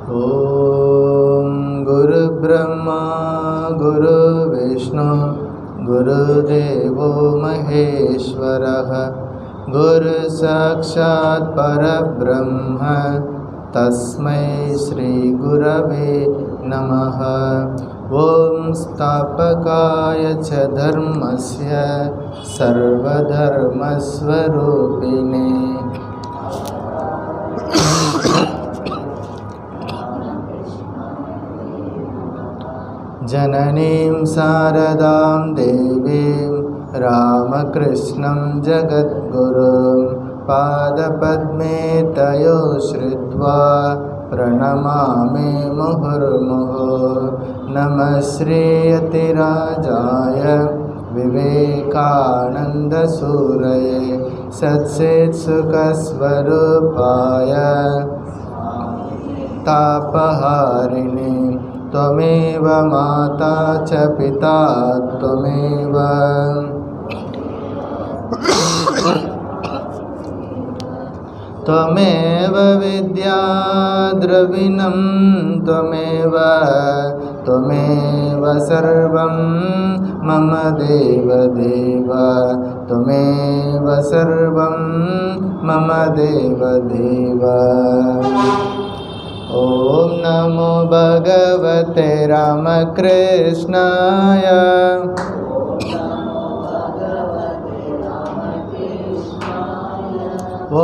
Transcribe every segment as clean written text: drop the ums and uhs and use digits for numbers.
ॐ गुरुब्रह्मा गुरुविष्णु गुरुदेवो महेश्वरः गुरुसाक्षात् परब्रह्म तस्मै श्रीगुरवे नमः। ॐ स्थापकाय च धर्मस्य सर्वधर्मस्वरूपिणे जननीं शारदां देवीं रामकृष्णं जगद्गुरुं पादपद्मे तयो श्रित्वा प्रणमामि मुहुर्मुहुः। नमः श्रीयतिराजाय विवेकानन्दसूरये सच्चित्सुखस्वरूपाय तापहारिणे त्वमेव माता च पिता त्वमेव त्वमेव विद्या द्रविणं त्वमेव सर्वं मम देवदेव त्वमेव सर्वं मम देवदेव। ॐ नमो भगवते रामकृष्णाय ॐ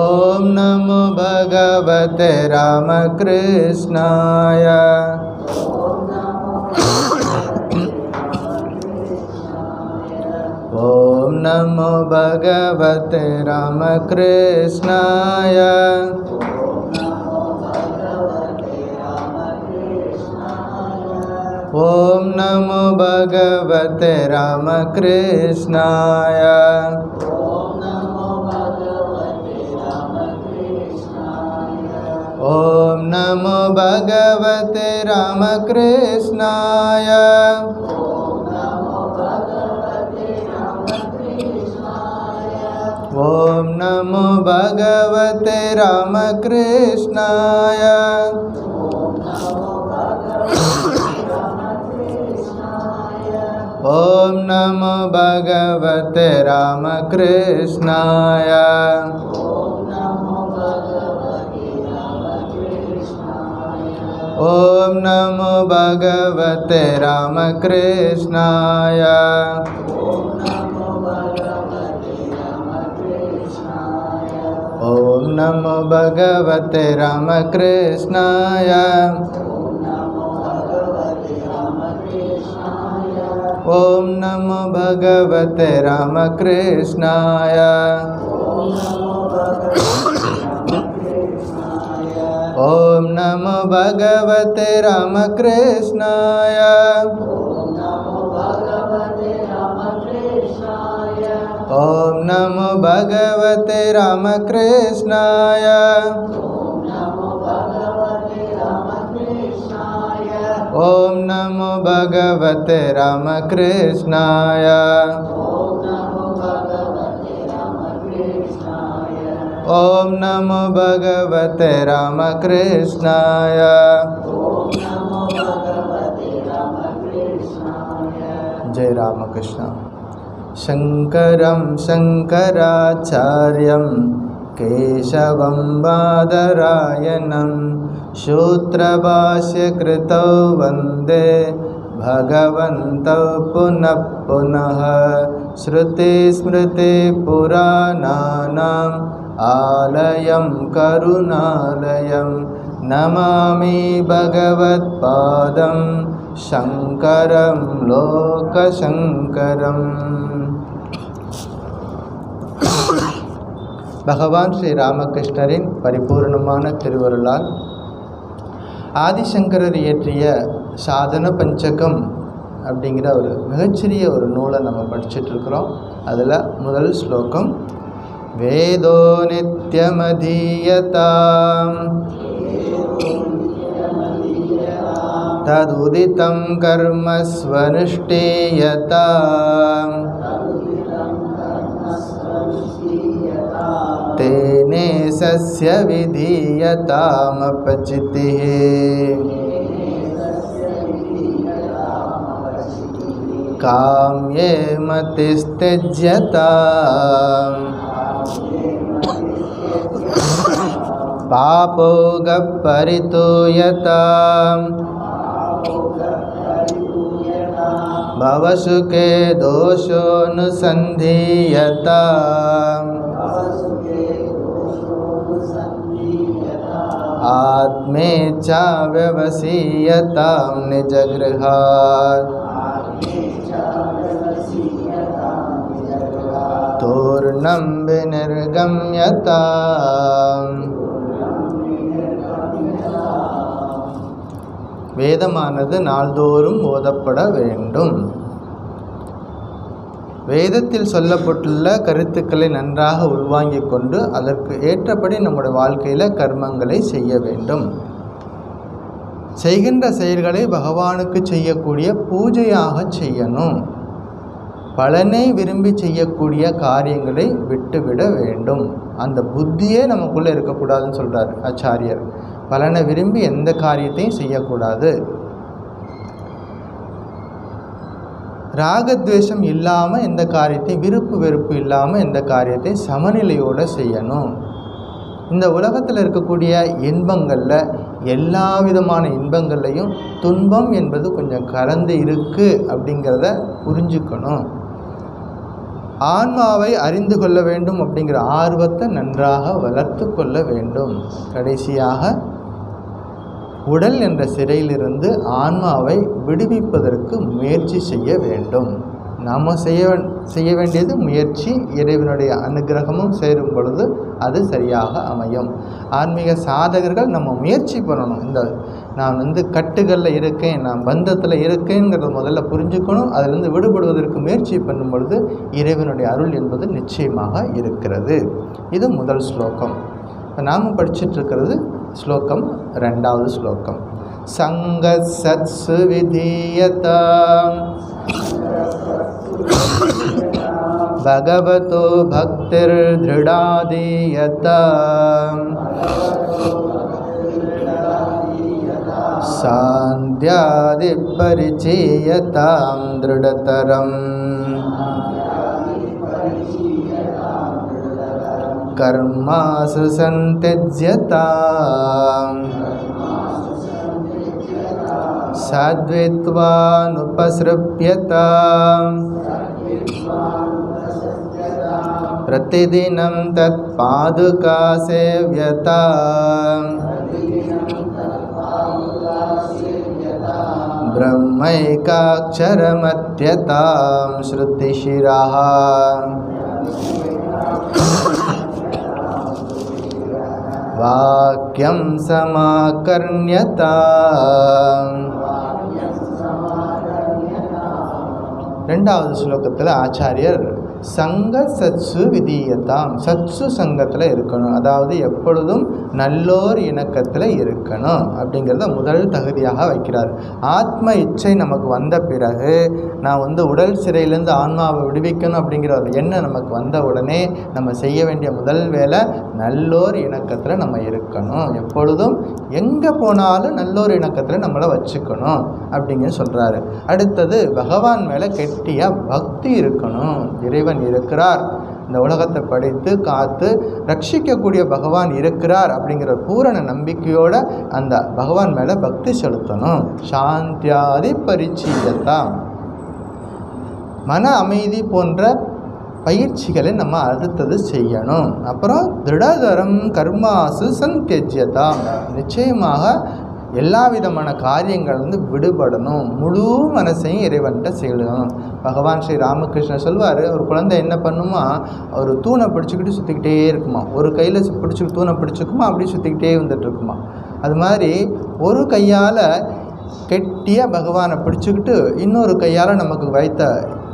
नमो भगवते रामकृष्णाय ॐ नमो भगवते रामकृष्णाय ॐ नमो भगवते रामकृष्णाय ॐ नमो भगवते रामकृष्णाय ॐ नमो भगवते रामकृष्णाय ॐ नमो भगवते रामकृष्णाय ॐ नमो भगवते रामकृष्णाय ॐ नमो भगवते रामकृष्णाय ॐ नमो भगवते रामकृष्णाय ॐ नमो भगवते रामकृष्णाय ॐ नमो भगवते रामकृष्णाय ॐ नमो भगवते रामकृष्णाय ॐ नमो भगवते रामकृष्णाय जय रामकृष्ण। शङ्करं शङ्कराचार्यं केशवं बादरायणं सूत्रभाष्यकृतौ वन्दे भगवन्तौ पुनः पुनः। श्रुतिस्मृतिपुराणानाम् आलयं करुणालयं नमामि भगवत्पादं शङ्करं लोकशङ्करम्। பகவான் ஸ்ரீ ராமகிருஷ்ணரின் பரிபூர்ணமான திருவருளால் ஆதிசங்கரர் இயற்றிய சாதன பஞ்சகம் அப்படிங்கிற ஒரு மிகச்சிறிய ஒரு நூலை நம்ம படிச்சுட்ருக்குறோம். அதில் முதல் ஸ்லோகம் வேதோ நித்யமதீயதாம் ததுதிதம் கர்மஸ்வனுஷ்டீயதாம் तेने स सस्य विधीयतामपचितिः काम्ये मतिस्त्यज्यताम् पापोगपरितूयताम् भवसुखे दोषोऽनुसन्धीयताम् आत्मेच्छा व्यवसीयतां निजगृहात् तूर्णं विनिर्गम्यताम्. வேதமானது நாள்தோறும் ஓதப்பட வேண்டும். வேதத்தில் சொல்லப்பட்டுள்ள கருத்துக்களை நன்றாக உள்வாங்கிக் கொண்டு அதற்கு ஏற்றபடி நம்முடைய வாழ்க்கையில் கர்மங்களை செய்ய வேண்டும். செய்கின்ற செயல்களை பகவானுக்கு செய்யக்கூடிய பூஜையாக செய்யணும். பலனை விரும்பி செய்யக்கூடிய காரியங்களை விட்டுவிட வேண்டும். அந்த புத்தியே நமக்குள்ளே இருக்கக்கூடாதுன்னு சொல்கிறார் ஆச்சாரியர். பலனை விரும்பி எந்த காரியத்தையும் செய்யக்கூடாது. ராகத்வேஷம் இல்லாமல் எந்த காரியத்தையும், விருப்பு வெறுப்பு இல்லாமல் எந்த காரியத்தையும் சமநிலையோடு செய்யணும். இந்த உலகத்தில் இருக்கக்கூடிய இன்பங்களில் எல்லா விதமான இன்பங்கள்லையும் துன்பம் என்பது கொஞ்சம் கலந்து இருக்குது அப்படிங்கிறத புரிஞ்சுக்கணும். ஆன்மாவை அறிந்து கொள்ள வேண்டும் அப்படிங்கிற ஆர்வத்தை நன்றாக வளர்த்து கொள்ள வேண்டும். கடைசியாக உடல் என்ற சிறையிலிருந்து ஆன்மாவை விடுவிப்பதற்கு முயற்சி செய்ய வேண்டும். நாம் செய்ய வேண்டியது முயற்சி. இறைவனுடைய அனுகிரகமும் சேரும் பொழுது அது சரியாக அமையும். ஆன்மீக சாதகர்கள் நம்ம முயற்சி பண்ணணும். நான் கட்டுகளில் இருக்கேன், நான் பந்தத்தில் இருக்கேங்கிறத முதல்ல புரிஞ்சுக்கணும். அதிலிருந்து விடுபடுவதற்கு முயற்சி பண்ணும் பொழுது இறைவனுடைய அருள் என்பது நிச்சயமாக இருக்கிறது. இது முதல் ஸ்லோகம். இப்போ நாம் படிச்சுட்டு இருக்கிறது ஸ்லோகம் 2வது ஸ்லோகம். சங்கத் சத்சு விதீயதாம் பகவதோ பக்திர் திருடாதீயதாம் சாந்த்யாதி பரிச்சீயதாம் திருடதரம் கர்மாசு சந்த்யஜ்யதாம் சாத்வித்வானுபஸ்ருப்யதாம் பிரதிதினம் தத் பாதுகா சேவ்யதாம் பிரம்மைகாக்ஷரமத்யதாம் ஸ்ருதிஷிரஹ வாக்யம் சமாகர்ண்யதாம். 2வது ஸ்லோகத்தில் ஆச்சாரியர் சங்க சத்சு விதீயதாம், சத்சு சங்கத்தில் இருக்கணும், அதாவது எப்பொழுதும் நல்லோர் இணக்கத்தில் இருக்கணும் அப்படிங்கிறத முதல் தகுதியாக வைக்கிறார். ஆத்ம இச்சை நமக்கு வந்த பிறகு நான் உடல் சிறையிலேருந்து ஆன்மாவை விடுவிக்கணும் அப்படிங்கிற ஒரு எண்ணம் நமக்கு வந்த உடனே நம்ம செய்ய வேண்டிய முதல் வேலை நல்லோர் இணக்கத்தில் நம்ம இருக்கணும். எப்பொழுதும் எங்கே போனாலும் நல்லோர் இணக்கத்தில் நம்மளை வச்சுக்கணும் அப்படிங்கிற சொல்கிறாரு. அடுத்தது பகவான் மேலே கெட்டியாக பக்தி இருக்கணும். இறைவன் இருக்கிறார், இந்த உலகத்தை படைத்து காத்து ரட்சிக்கக்கூடிய பகவான் இருக்கிறார் அப்படிங்கிற பூரண நம்பிக்கையோடு அந்த பகவான் மேலே பக்தி செலுத்தணும். சாந்தியாதி பரிச்சீயதாம், மன அமைதி போன்ற பயிற்சிகளை நம்ம அடுத்தது செய்யணும். அப்புறம் திருடதரம் கர்மாசு சந்த்யஜ்யதாம், நிச்சயமாக எல்லா விதமான காரியங்கள் விடுபடணும். முழு மனசையும் இறைவன்கிட்ட செய்யணும். பகவான் ஸ்ரீ ராமகிருஷ்ணர் சொல்வார், ஒரு குழந்தை என்ன பண்ணுமா, ஒரு தூணை பிடிச்சிக்கிட்டு சுற்றிக்கிட்டே இருக்குமா, ஒரு கையில் பிடிச்சிக்கிட்டு தூணை பிடிச்சிக்குமா, அப்படி சுற்றிக்கிட்டே வந்துட்டு இருக்குமா. அது மாதிரி ஒரு கையால் கெட்டியாக பகவானை பிடிச்சிக்கிட்டு இன்னொரு கையால் நமக்கு வைத்த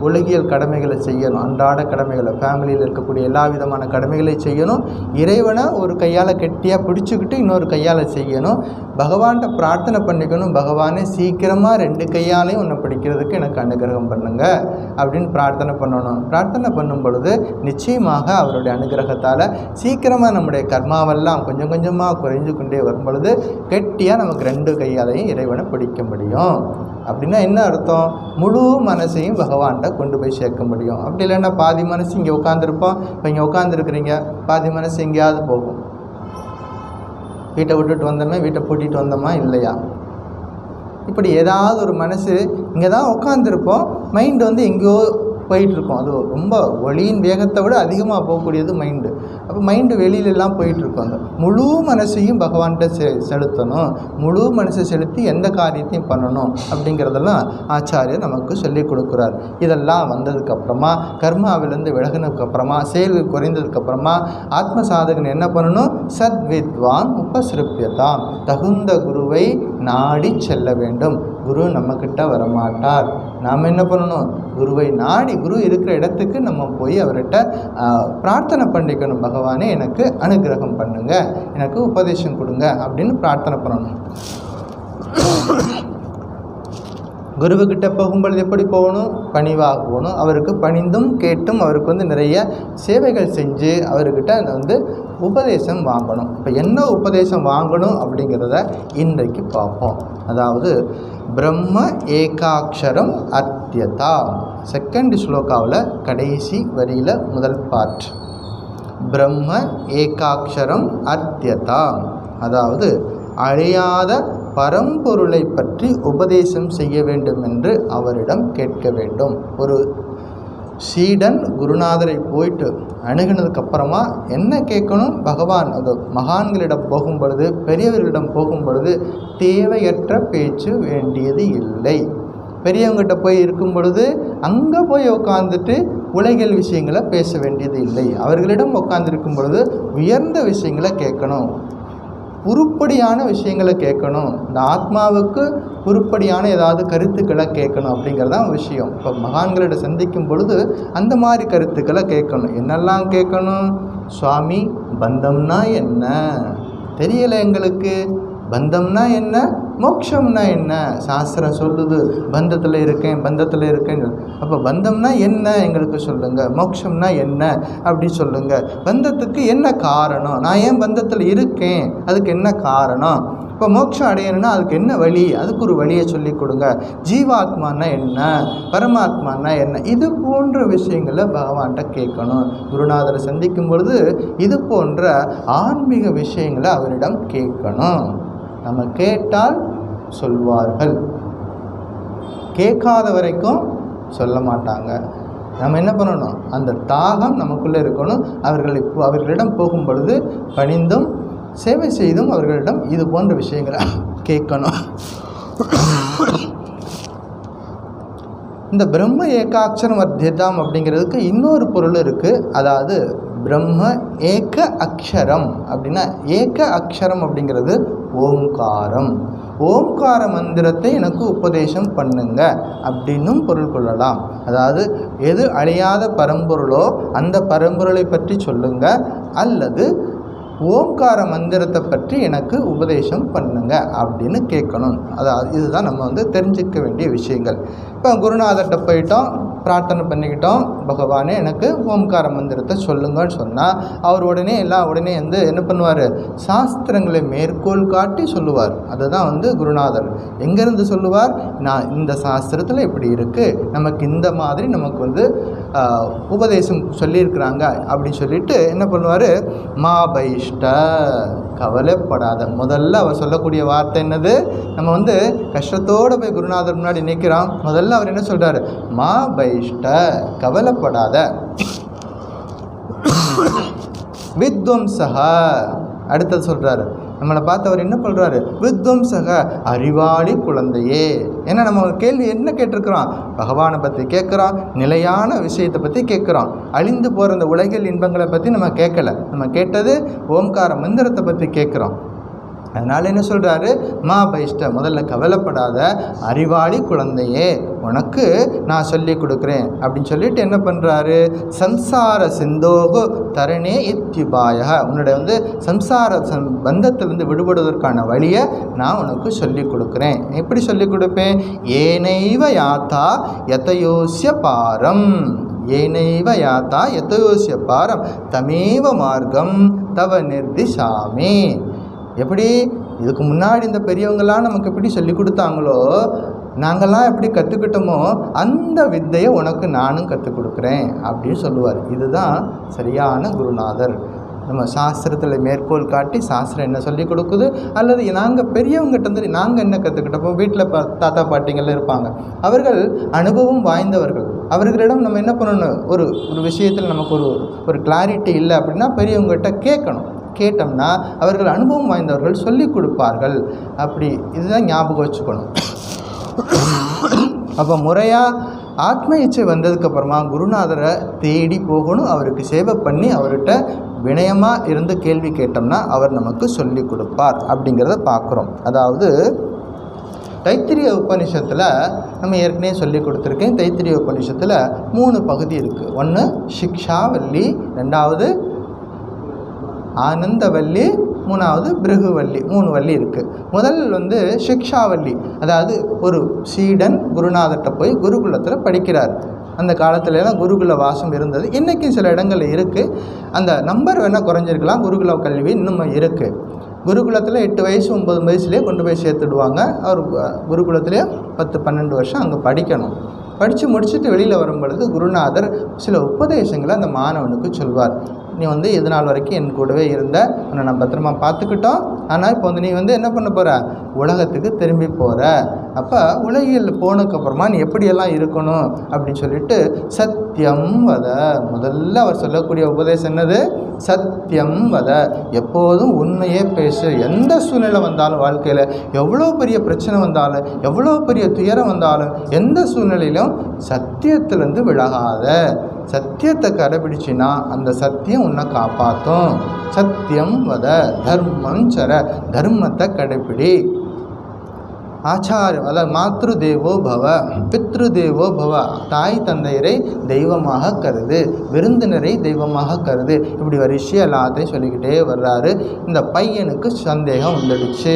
உலகியல் கடமைகளை செய்யணும், அன்றாட கடமைகளை, ஃபேமிலியில் இருக்கக்கூடிய எல்லா விதமான கடமைகளை செய்யணும். இறைவனை ஒரு கையால் கெட்டியாக பிடிச்சிக்கிட்டு இன்னொரு கையால் செய்யணும். பகவான்கிட்ட பிரார்த்தனை பண்ணிக்கணும், பகவானே சீக்கிரமாக 2 கையாலையும் உன்னை பிடிக்கிறதுக்கு எனக்கு அனுகிரகம் பண்ணுங்க அப்படின்னு பிரார்த்தனை பண்ணணும். பிரார்த்தனை பண்ணும் பொழுது நிச்சயமாக அவருடைய அனுகிரகத்தால் சீக்கிரமாக நம்முடைய கர்மாவெல்லாம் கொஞ்சம் கொஞ்சமாக குறைஞ்சு கொண்டே வரும் பொழுது கெட்டியாக நமக்கு 2 கையாலையும் இறைவனை பிடிக்க முடியும். அப்படின்னா என்ன அர்த்தம்? முழு மனசையும் பகவான்கிட்ட கொண்டு போய் சேர்க்க முடியும். அப்படி இல்லைன்னா பாதி மனசு இங்கே உட்காந்துருப்போம். இப்போ இங்கே உட்காந்துருக்குறீங்க, பாதி மனசு எங்கேயாவது போகும். வீட்டை விட்டுட்டு வந்தோமே, வீட்டை பூட்டிகிட்டு வந்தோமா இல்லையா? இப்படி ஏதாவது ஒரு மனசு இங்கே தான் உட்காந்துருப்போம், மைண்டு வந்து எங்கேயோ போயிட்டுருக்கோம். அது ரொம்ப ஒளியின் வேகத்தை விட அதிகமாக போகக்கூடியது மைண்டு. அப்போ மைண்டு வெளியிலெல்லாம் போயிட்டுருக்கோங்க. முழு மனசையும் பகவான்கிட்ட செலுத்தணும், முழு மனசை செலுத்தி எந்த காரியத்தையும் பண்ணணும் அப்படிங்கிறதெல்லாம் ஆச்சாரியர் நமக்கு சொல்லிக் கொடுக்குறார். இதெல்லாம் வந்ததுக்கப்புறமா, கர்மாவிலேருந்து விலகினதுக்கப்புறமா, செயல்கள் குறைந்ததுக்கப்புறமா ஆத்ம சாதகன் என்ன பண்ணணும்? சத்வித்வான் உபசிருப்பியதாம், தகுந்த குருவை நாடி செல்ல வேண்டும். குரு நம்மக்கிட்ட வரமாட்டார். நாம் என்ன பண்ணணும்? குருவை நாடி, குரு இருக்கிற இடத்துக்கு நம்ம போய் அவர்கிட்ட பிரார்த்தனை பண்ணிக்கணும். பகவானே எனக்கு அனுகிரகம் பண்ணுங்க, எனக்கு உபதேசம் கொடுங்க அப்படின்னு பிரார்த்தனை பண்ணணும். குருவுக்கிட்ட போகும்பொழுது எப்படி போகணும்? பணிவாக போகணும். அவருக்கு பணிந்தும் கேட்டும் அவருக்கு வந்து நிறைய சேவைகள் செஞ்சு அவர்கிட்ட வந்து உபதேசம் வாங்கணும். இப்போ என்ன உபதேசம் வாங்கணும் அப்படிங்கிறத இன்றைக்கு பார்ப்போம். அதாவது பிரம்ம ஏகாட்சரம் அர்த்தியதா, செகண்ட் ஸ்லோகாவில் கடைசி வரியில் முதல் பார்ட். பிரம்ம ஏகாட்சரம் அர்த்தியதா, அதாவது அழியாத பரம்பொருளை பற்றி உபதேசம் செய்ய வேண்டும் என்று அவரிடம் கேட்க வேண்டும். ஒரு சீடன் குருநாதரை போயிட்டு அணுகினதுக்கப்புறமா என்ன கேட்கணும்? பகவான் அது மகான்களிடம் போகும் பொழுது, பெரியவர்களிடம் போகும் பொழுது தேவையற்ற பேச்சு வேண்டியது இல்லை. பெரியவங்ககிட்ட போய் இருக்கும் பொழுது அங்கே போய் உட்காந்துட்டு உலகியல் விஷயங்களை பேச வேண்டியது இல்லை. அவர்களிடம் உட்காந்துருக்கும் பொழுது உயர்ந்த விஷயங்களை கேட்கணும், உருப்படியான விஷயங்களை கேட்கணும், இந்த ஆத்மாவுக்கு உருப்படியான ஏதாவது கருத்துக்களை கேட்கணும் அப்படிங்கிறதான் விஷயம். இப்போ மகான்களிட சந்திக்கும் பொழுது அந்த மாதிரி கருத்துக்களை கேட்கணும். என்னெல்லாம் கேட்கணும்? சுவாமி, பந்தம்னா என்ன தெரியலை எங்களுக்கு, பந்தம்னா என்ன, மோட்சம்னா என்ன, சாஸ்திரம் சொல்லுது பந்தத்தில் இருக்கேன் பந்தத்தில் இருக்கேன்னு. அப்போ பந்தம்னா என்ன எங்களுக்கு சொல்லுங்கள், மோட்சம்னா என்ன அப்படி சொல்லுங்கள், பந்தத்துக்கு என்ன காரணம், நான் ஏன் பந்தத்தில் இருக்கேன் அதுக்கு என்ன காரணம், இப்போ மோட்சம் அடையணும்னா அதுக்கு என்ன வழி, அதுக்கு ஒரு வழியை சொல்லி கொடுங்க, ஜீவாத்மானா என்ன, பரமாத்மானா என்ன, இது போன்ற விஷயங்களை பகவான்கிட்ட கேட்கணும். குருநாதரை சந்திக்கும் பொழுது இது போன்ற ஆன்மீக விஷயங்களை அவரிடம் கேட்கணும். நம்ம கேட்டால் சொல்வார்கள், கேட்காத வரைக்கும் சொல்ல மாட்டாங்க. நம்ம என்ன பண்ணணும்? அந்த தாகம் நமக்குள்ளே இருக்கணும். அவர்களிடம் போகும் பொழுது பணிந்தும் சேவை செய்தும் அவர்களிடம் இது போன்ற விஷயங்களை கேட்கணும். இந்த பிரம்ம ஏகாட்சரம் அத்தியதாம் அப்படிங்கிறதுக்கு இன்னொரு பொருள் இருக்குது. அதாவது பிரம்ம ஏக அக்ஷரம் அப்படின்னா, ஏக அக்ஷரம் அப்படிங்கிறது ஓம்காரம். ஓம்கார மந்திரத்தை எனக்கு உபதேசம் பண்ணுங்க அப்படின்னும் பொருள் கொள்ளலாம். அதாவது எது அழியாத பரம்பொருளோ அந்த பரம்பொருளை பற்றி சொல்லுங்க, அல்லது ஓம்கார மந்திரத்தை பற்றி எனக்கு உபதேசம் பண்ணுங்க அப்படின்னு கேட்கணும். அதாவது இதுதான் நம்ம வந்து தெரிஞ்சிக்க வேண்டிய விஷயங்கள். இப்போ குருநாதர்கிட்ட போயிட்டோம், பிரார்த்தனை பண்ணிக்கிட்டோம், பகவானே எனக்கு ஓம்கார மந்திரத்தை சொல்லுங்கன்னு சொன்னால் அவர் உடனே வந்து என்ன பண்ணுவார்? சாஸ்திரங்களை மேற்கோள் காட்டி சொல்லுவார். அதுதான் வந்து குருநாதர். எங்கேருந்து சொல்லுவார்? நான் இந்த சாஸ்திரத்தில் இப்படி இருக்குது, நமக்கு இந்த மாதிரி நமக்கு வந்து உபதேசம் சொல்லியிருக்கிறாங்க அப்படின்னு சொல்லிட்டு என்ன பண்ணுவார்? மா பைஷ்ட, கவலைப்படாத. முதல்ல அவர் சொல்லக்கூடிய வார்த்தை என்னது? நம்ம வந்து கஷ்டத்தோடு போய் குருநாதர் முன்னாடி நிற்கிறோம், முதல்ல அவர் என்ன சொல்கிறாரு? மா பைஷ்ட, கவலைப்படாத. வித்வம்சக, அடுத்தது சொல்கிறாரு. நம்மளை பார்த்து அவர் என்ன சொல்கிறாரு? வித்வம்சக, அறிவாளி குழந்தையே. ஏன்னா நம்ம கேள்வி என்ன கேட்டிருக்கிறோம்? பகவானை பற்றி கேட்குறோம், நிலையான விஷயத்தை பற்றி கேட்குறோம். அழிந்து போகிற இந்த உலகில் இன்பங்களை பற்றி நம்ம கேட்கலை. நம்ம கேட்டது ஓம்கார மந்திரத்தை பற்றி கேட்குறோம். அதனால் என்ன சொல்கிறாரு, மா பைஷ்ட, முதல்ல கவலைப்படாத அறிவாளி குழந்தையே, உனக்கு நான் சொல்லி கொடுக்குறேன் அப்படின்னு சொல்லிட்டு என்ன பண்ணுறாரு, சம்சார சிந்தோகோ தரணே இத்யுபாய, உன்னுடைய சம்சார பந்தத்திலிருந்து விடுபடுவதற்கான வழியை நான் உனக்கு சொல்லி கொடுக்குறேன். எப்படி சொல்லி கொடுப்பேன், ஏனைவ யாத்தா யதயோஸ்ய பாரம், ஏனைவ யாத்தா யதயோஸ்ய பாரம் தமேவ மார்க்கம் தவ நிர்திசாமி. எப்படி இதுக்கு முன்னாடி இந்த பெரியவங்களாம் நமக்கு எப்படி சொல்லி கொடுத்தாங்களோ, நாங்கள்லாம் எப்படி கற்றுக்கிட்டோமோ அந்த வித்தையை உனக்கு நானும் கற்றுக் கொடுக்குறேன் அப்படின்னு சொல்லுவார். இதுதான் சரியான குருநாதர். நம்ம சாஸ்திரத்தில் மேற்கோள் காட்டி சாஸ்திரம் என்ன சொல்லி கொடுக்குது, அல்லது நாங்கள் பெரியவங்ககிட்ட நாங்கள் என்ன கற்றுக்கிட்டோம். வீட்டில் தாத்தா பாட்டிங்கள்லாம் இருப்பாங்க, அவர்கள் அனுபவம் வாய்ந்தவர்கள். அவர்களிடம் நம்ம என்ன பண்ணணும், ஒரு விஷயத்தில் நமக்கு ஒரு கிளாரிட்டி இல்லை அப்படின்னா பெரியவங்ககிட்ட கேட்கணும். கேட்டோம்னா அவர்கள் அனுபவம் வாய்ந்தவர்கள் சொல்லி கொடுப்பார்கள். அப்படி இதுதான் ஞாபகம் வச்சுக்கணும். அப்போ முறையாக ஆத்ம இச்சை வந்ததுக்கப்புறமா குருநாதரை தேடி போகணும், அவருக்கு சேவை பண்ணி அவர்கிட்ட வினயமாக இருந்து கேள்வி கேட்டோம்னா அவர் நமக்கு சொல்லி கொடுப்பார் அப்படிங்கிறத பார்க்குறோம். அதாவது தைத்திரிய உபநிஷத்தில் நம்ம ஏற்கனவே சொல்லி கொடுத்துருக்கேன். தைத்திரிய உபநிஷத்தில் 3 பகுதி இருக்குது. ஒன்று சிக்ஷாவல்லி, 2வது ஆனந்தவல்லி, 3வது பிருகுவல்லி. 3 வள்ளி இருக்குது. முதல் சிக்ஷாவல்லி, அதாவது ஒரு சீடன் குருநாதர்கிட்ட போய் குருகுலத்தில் படிக்கிறார். அந்த காலத்துலலாம் குருகுல வாசம் இருந்தது, இன்றைக்கும் சில இடங்களில் இருக்குது. அந்த நம்பர் வேணால் குறைஞ்சிருக்கலாம், குருகுல கல்வி இன்னும் இருக்குது. குருகுலத்தில் 8 வயசு 9 வயசுலேயே கொண்டு போய் சேர்த்துடுவாங்க. அவர் குருகுலத்திலே 10-12 வருஷம் அங்கே படிக்கணும். படித்து முடிச்சுட்டு வெளியில் வரும் பொழுது குருநாதர் சில உபதேசங்களை அந்த மாணவனுக்கு சொல்வார். நீ இது நாள் வரைக்கும் என் கூடவே இருந்த, உன்னை நான் பத்திரமா பார்த்துக்கிட்டோம். ஆனால் இப்போ நீ என்ன பண்ண போகிற, உலகத்துக்கு திரும்பி போகிற. அப்போ உலகில் போனதுக்கப்புறமா நீ எப்படியெல்லாம் இருக்கணும் அப்படின்னு சொல்லிட்டு சத்தியம் வத, முதல்ல அவர் சொல்லக்கூடிய உபதேசம் என்னது, சத்தியம் வத, எப்போதும் உண்மையே பேசு. எந்த சூழ்நிலை வந்தாலும், வாழ்க்கையில் எவ்வளோ பெரிய பிரச்சனை வந்தாலும், எவ்வளோ பெரிய துயரம் வந்தாலும், எந்த சூழ்நிலையிலும் சத்தியத்திலேருந்து விலகாத. சத்தியத்தை கடைபிடிச்சின்னா அந்த சத்தியம் உன்னை காப்பாற்றும். சத்தியம் வத தர்மம் சர, தர்மத்தை கடைபிடி. ஆச்சாரம், அதாவது மாத்ரு தேவோ பவ பித்ரு தேவோ பவ, தாய் தந்தையரை தெய்வமாக கருது, விருந்தினரை தெய்வமாக கருது. இப்படி வரிசையாக எல்லாத்தையும் சொல்லிக்கிட்டே வர்றாரு. இந்த பையனுக்கு சந்தேகம் வந்துடுச்சு.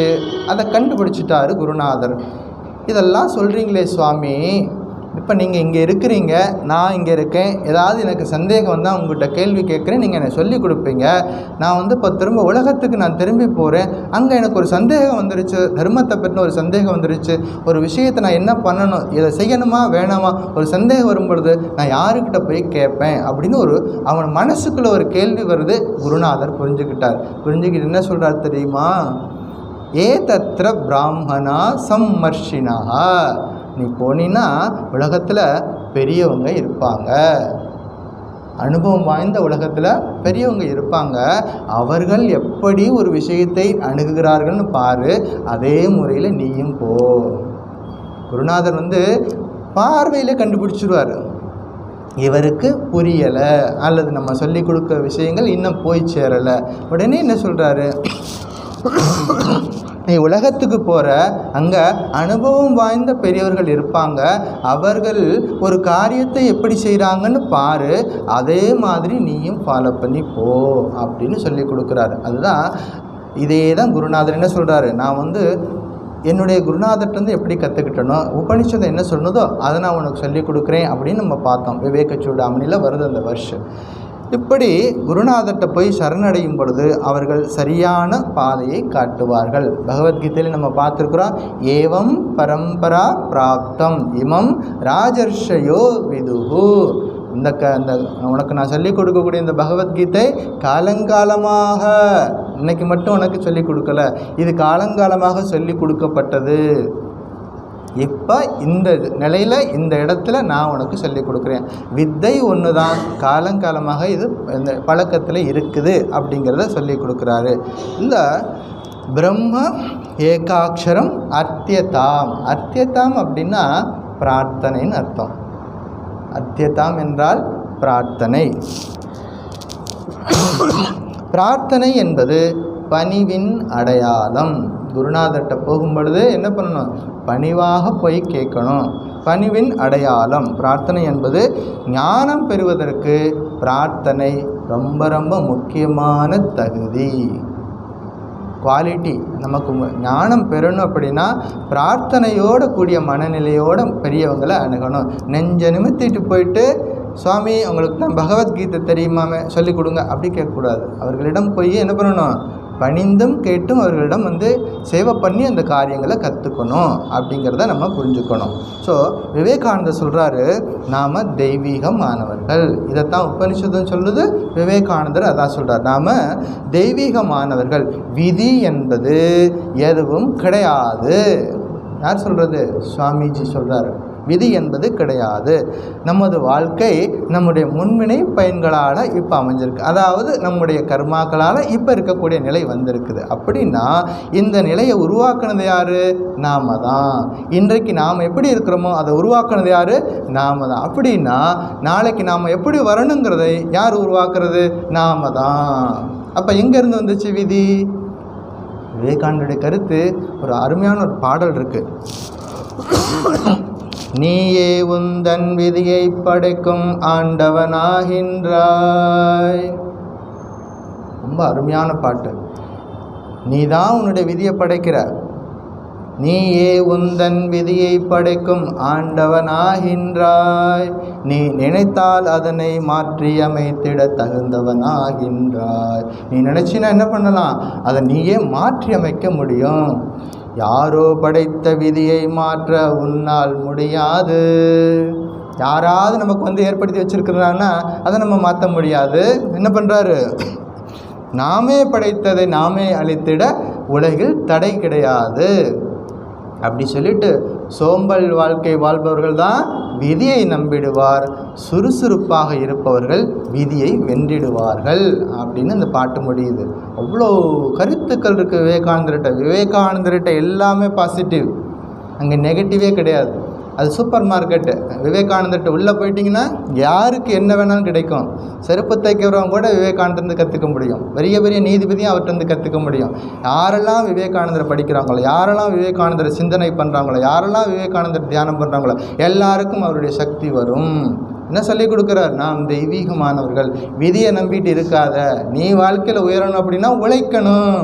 அதை கண்டுபிடிச்சிட்டாரு குருநாதர். இதெல்லாம் சொல்கிறீங்களே சுவாமி, இப்போ நீங்கள் இங்கே இருக்கிறீங்க, நான் இங்கே இருக்கேன், ஏதாவது எனக்கு சந்தேகம் வந்தால் உங்கள்கிட்ட கேள்வி கேட்குறேன், நீங்கள் எனக்கு சொல்லி கொடுப்பீங்க. நான் இப்போ திரும்ப உலகத்துக்கு நான் திரும்பி போகிறேன், அங்கே எனக்கு ஒரு சந்தேகம் வந்துருச்சு, தர்மத்தை பற்றின ஒரு சந்தேகம் வந்துருச்சு, ஒரு விஷயத்தை நான் என்ன பண்ணணும், இதை செய்யணுமா வேணாமா, ஒரு சந்தேகம் வரும்பொழுது நான் யாருக்கிட்ட போய் கேட்பேன் அப்படின்னு அவன் மனசுக்குள்ளே ஒரு கேள்வி வருது. குருநாதர் புரிஞ்சுக்கிட்டு என்ன சொல்கிறார் தெரியுமா, ஏ தத்ர பிராமணா சம்மர்ஷினா, நீ போனீன்னா உலகத்தில் பெரியவங்க இருப்பாங்க, அனுபவம் வாய்ந்த உலகத்தில் பெரியவங்க இருப்பாங்க. அவர்கள் எப்படி ஒரு விஷயத்தை அணுகுகிறார்கள்னு பாரு, அதே முறையில் நீயும் போ. குருநாதர் பார்வையில் கண்டுபிடிச்சிருவார், இவருக்கு புரியலை அல்லது நம்ம சொல்லி கொடுக்குற விஷயங்கள் இன்னும் போய் சேரலை. உடனே என்ன சொல்கிறாரு, நீ உலகத்துக்கு போகிற, அங்கே அனுபவம் வாய்ந்த பெரியவர்கள் இருப்பாங்க, அவர்கள் ஒரு காரியத்தை எப்படி செய்கிறாங்கன்னு பாரு, அதே மாதிரி நீயும் ஃபாலோ பண்ணி போ அப்படின்னு சொல்லி கொடுக்குறாரு. அதுதான் இதே தான் குருநாதர் என்ன சொல்கிறாரு, நான் என்னுடைய குருநாதர்கிட்ட எப்படி கற்றுக்கிட்டனோ, உபனிஷத்தை என்ன சொன்னதோ அதை நான் உனக்கு சொல்லி கொடுக்குறேன் அப்படின்னு நம்ம பார்த்தோம். விவேக சூடாமணியில் வருது அந்த வருஷம். இப்படி குருநாதர்கிட்ட போய் சரணடையும் பொழுது அவர்கள் சரியான பாதையை காட்டுவார்கள். பகவத்கீதையில் நம்ம பார்த்துருக்குறோம், ஏவம் பரம்பரா பிராப்தம் இமம் ராஜர்ஷயோ விதுகு. இந்த உனக்கு நான் சொல்லிக் கொடுக்கக்கூடிய இந்த பகவத்கீதை காலங்காலமாக, இன்னைக்கு மட்டும் உனக்கு சொல்லிக் கொடுக்கல, இது காலங்காலமாக சொல்லி கொடுக்கப்பட்டது. இப்போ இந்த நிலையில் இந்த இடத்துல நான் உனக்கு சொல்லிக் கொடுக்குறேன். வித்தை ஒன்று தான், காலங்காலமாக இது இந்த பழக்கத்தில் இருக்குது அப்படிங்கிறத சொல்லி கொடுக்குறாரு. இந்த பிரம்ம ஏகாட்சரம் அர்த்தியதாம். அர்த்தியதாம் அப்படின்னா பிரார்த்தனைன்னு அர்த்தம். அர்த்தியதாம் என்றால் பிரார்த்தனை. பிரார்த்தனை என்பது பணிவின் அடையாளம். குருநாதர்கிட்ட போகும் பொழுது என்ன பண்ணணும்? பணிவாக போய் கேட்கணும். பணிவின் அடையாளம். பிரார்த்தனை என்பது ஞானம் பெறுவதற்கு பிரார்த்தனை ரொம்ப ரொம்ப முக்கியமான தகுதி, குவாலிட்டி. நமக்கு ஞானம் பெறணும் அப்படின்னா பிரார்த்தனையோடு கூடிய மனநிலையோடு பெரியவங்களை அணுகணும். நெஞ்ச நிமித்திட்டு போயிட்டு சுவாமி உங்களுக்கு நான் பகவத்கீதை தெரியுமாமே சொல்லிக் கொடுங்க அப்படி கேட்கக்கூடாது. அவர்களிடம் போய் என்ன பண்ணணும்? பணிந்தும் கேட்டும் அவர்களிடம் சேவை பண்ணி அந்த காரியங்களை கற்றுக்கணும் அப்படிங்கிறத நம்ம புரிஞ்சுக்கணும். ஸோ விவேகானந்தர் சொல்கிறாரு, நாம் தெய்வீகமானவர்கள். இதைத்தான் உபனிஷத்தும் சொல்லுது, விவேகானந்தர் அதான் சொல்கிறார், நாம் தெய்வீகமானவர்கள். விதி என்பது எதுவும் கிடையாது. யார் சொல்கிறது? சுவாமிஜி சொல்கிறார். விதி என்பது கிடையாது. நமது வாழ்க்கை நம்முடைய முன்வினை பயன்களால் இப்போ அமைஞ்சிருக்கு. அதாவது நம்முடைய கர்மாக்களால் இப்போ இருக்கக்கூடிய நிலை வந்திருக்குது. அப்படின்னா இந்த நிலையை உருவாக்குனது யார்? நாம் தான். இன்றைக்கு நாம் எப்படி இருக்கிறோமோ அதை உருவாக்குனது யார்? நாம் தான். அப்படின்னா நாளைக்கு நாம் எப்படி வரணுங்கிறதை யார் உருவாக்குறது? நாம் தான். அப்போ எங்கேருந்து வந்துச்சு விதி? விவேகானந்தருடைய கருத்து ஒரு அருமையான ஒரு பாடல் இருக்குது. நீயே உந்தன் விதியை படைக்கும் ஆண்டவனாகின்றாய். ரொம்ப அருமையான பாட்டு. நீ தான் உன்னுடைய விதியை படைக்கிற. நீயே உந்தன் விதியை படைக்கும் ஆண்டவனாகின்றாய். நீ நினைத்தால் அதனை மாற்றி அமைத்திட தகுந்தவனாகின்றாய். நீ நினைச்சினா என்ன பண்ணலாம்? அதை நீயே மாற்றி அமைக்க முடியும். யாரோ படைத்த விதியை மாற்ற உன்னால் முடியாது. யாராவது நமக்கு ஏற்படுத்தி வச்சிருக்கிறாங்கன்னா அதை நம்ம மாற்ற முடியாது. என்ன பண்ணுறாரு? நாமே படைத்ததை நாமே அழித்திட உலகில் தடை கிடையாது அப்படி சொல்லிட்டு, சோம்பல் வாழ்க்கை வாழ்பவர்கள் தான் விதியை நம்பிடுவார், சுறுசுறுப்பாக இருப்பவர்கள் விதியை வென்றிடுவார்கள் அப்படின்னு இந்த பாட்டு முடியுது. அவ்வளோ கருத்துக்கள் இருக்குது விவேகானந்தர்கிட்ட. விவேகானந்தர்கிட்ட எல்லாமே பாசிட்டிவ், அங்கே நெகட்டிவே கிடையாது. அது சூப்பர் மார்க்கெட்டு. விவேகானந்தர்கிட்ட உள்ளே போயிட்டிங்கன்னா யாருக்கு என்ன வேணாலும் கிடைக்கும். செருப்பு தைக்கிறவங்க கூட விவேகானந்தர்ந்து கற்றுக்க முடியும். பெரிய பெரிய நீதிபதியும் அவர்கிட்ட கற்றுக்க முடியும். யாரெல்லாம் விவேகானந்தரை படிக்கிறாங்களோ, யாரெல்லாம் விவேகானந்தரை சிந்தனை பண்ணுறாங்களோ, யாரெல்லாம் விவேகானந்தர் தியானம் பண்ணுறாங்களோ எல்லாருக்கும் அவருடைய சக்தி வரும். என்ன சொல்லிக் கொடுக்குறார்? நாம் தெய்வீகமானவர்கள். விதியை நம்பிட்டு இருக்காத. நீ வாழ்க்கையில் உயரணும் அப்படின்னா உழைக்கணும்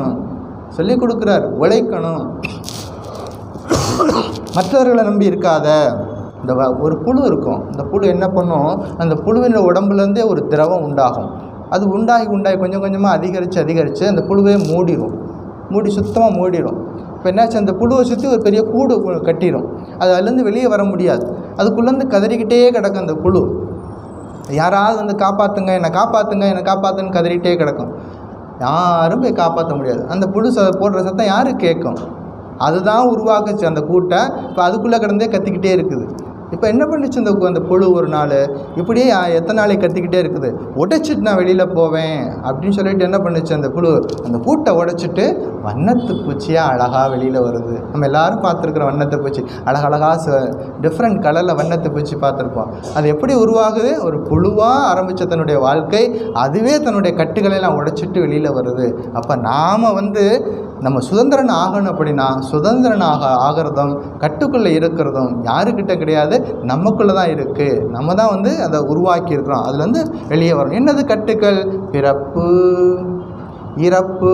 சொல்லிக் கொடுக்குறார். உழைக்கணும், மற்றவர்களை நம்பி இருக்காத. இந்த ஒரு புழு இருக்கும். இந்த புழு என்ன பண்ணும்? அந்த புழுவின் உடம்புலேருந்தே ஒரு திரவம் உண்டாகும். அது உண்டாகி கொஞ்சம் கொஞ்சமாக அதிகரித்து அந்த புழுவே மூடி சுத்தமாக மூடிடும். இப்போ என்னாச்சு? அந்த புழுவை சுற்றி ஒரு பெரிய கூடு கட்டிடும். அது அதுலேருந்து வெளியே வர முடியாது. அதுக்குள்ளேருந்து கதறிக்கிட்டே கிடக்கும் அந்த புழு. யாராவது காப்பாற்றுங்க, என்னை காப்பாற்றுன்னு கதறிக்கிட்டே கிடக்கும். யாரும் போய் காப்பாற்ற முடியாது. அந்த புழு போடுற சத்தம் யாரு கேட்கும்? அதுதான் உருவாக்குச்சு அந்த கூட்டை. இப்போ அதுக்குள்ளே கிடந்தே கத்திக்கிட்டே இருக்குது. இப்போ என்ன பண்ணிச்சு அந்த புழு? ஒரு நாள் இப்படியே எத்தனை நாளைக்கு கத்திக்கிட்டே இருக்குது. உடைச்சிட்டு நான் வெளியில் போவேன் அப்படின்னு சொல்லிட்டு என்ன பண்ணிச்சு அந்த புழு? அந்த கூட்டை உடைச்சிட்டு வண்ணத்து பூச்சியாக அழகாக வெளியில் வருது. நம்ம எல்லோரும் பார்த்துருக்குறோம் வண்ணத்து பூச்சி. அழகழகாக டிஃப்ரெண்ட் கலரில் வண்ணத்து பூச்சி பார்த்துருப்போம். அது எப்படி உருவாகுது? ஒரு புழுவாக ஆரம்பித்த தன்னுடைய வாழ்க்கை அதுவே தன்னுடைய கட்டுகளெல்லாம் உடைச்சிட்டு வெளியில் வருது. அப்போ நாம் நம்ம சுதந்திரன் ஆகணும். அப்படின்னா சுதந்திரன் ஆகிறதும் கட்டுக்குள்ளே இருக்கிறதும் யாருக்கிட்ட கிடையாது, நமக்குள்ளே தான் இருக்குது. நம்ம தான் அதை உருவாக்கி இருக்கிறோம். அதுலேருந்து வெளியே வரணும். என்னது கட்டுக்கள்? பிறப்பு, இறப்பு,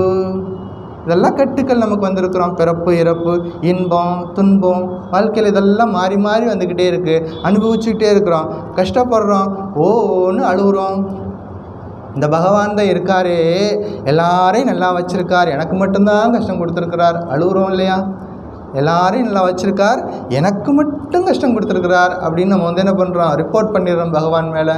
இதெல்லாம் கட்டுக்கள் நமக்கு வந்திருக்கிறோம். பிறப்பு, இறப்பு, இன்பம், துன்பம், வாழ்க்கையில் இதெல்லாம் மாறி மாறி வந்துக்கிட்டே இருக்குது. அனுபவிச்சுக்கிட்டே இருக்கிறோம். கஷ்டப்படுறோம், ஓன்னு அழுகுறோம். இந்த பகவான் தான் இருக்காரே, எல்லாரையும் நல்லா வச்சுருக்கார், எனக்கு மட்டும்தான் கஷ்டம் கொடுத்துருக்கிறார், அழுகுறோம் இல்லையா? எல்லாரையும் நல்லா வச்சுருக்கார், எனக்கு மட்டும் கஷ்டம் கொடுத்துருக்கிறார் அப்படின்னு நம்ம என்ன பண்ணுறோம்? ரிப்போர்ட் பண்ணிடுறோம் பகவான் மேலே.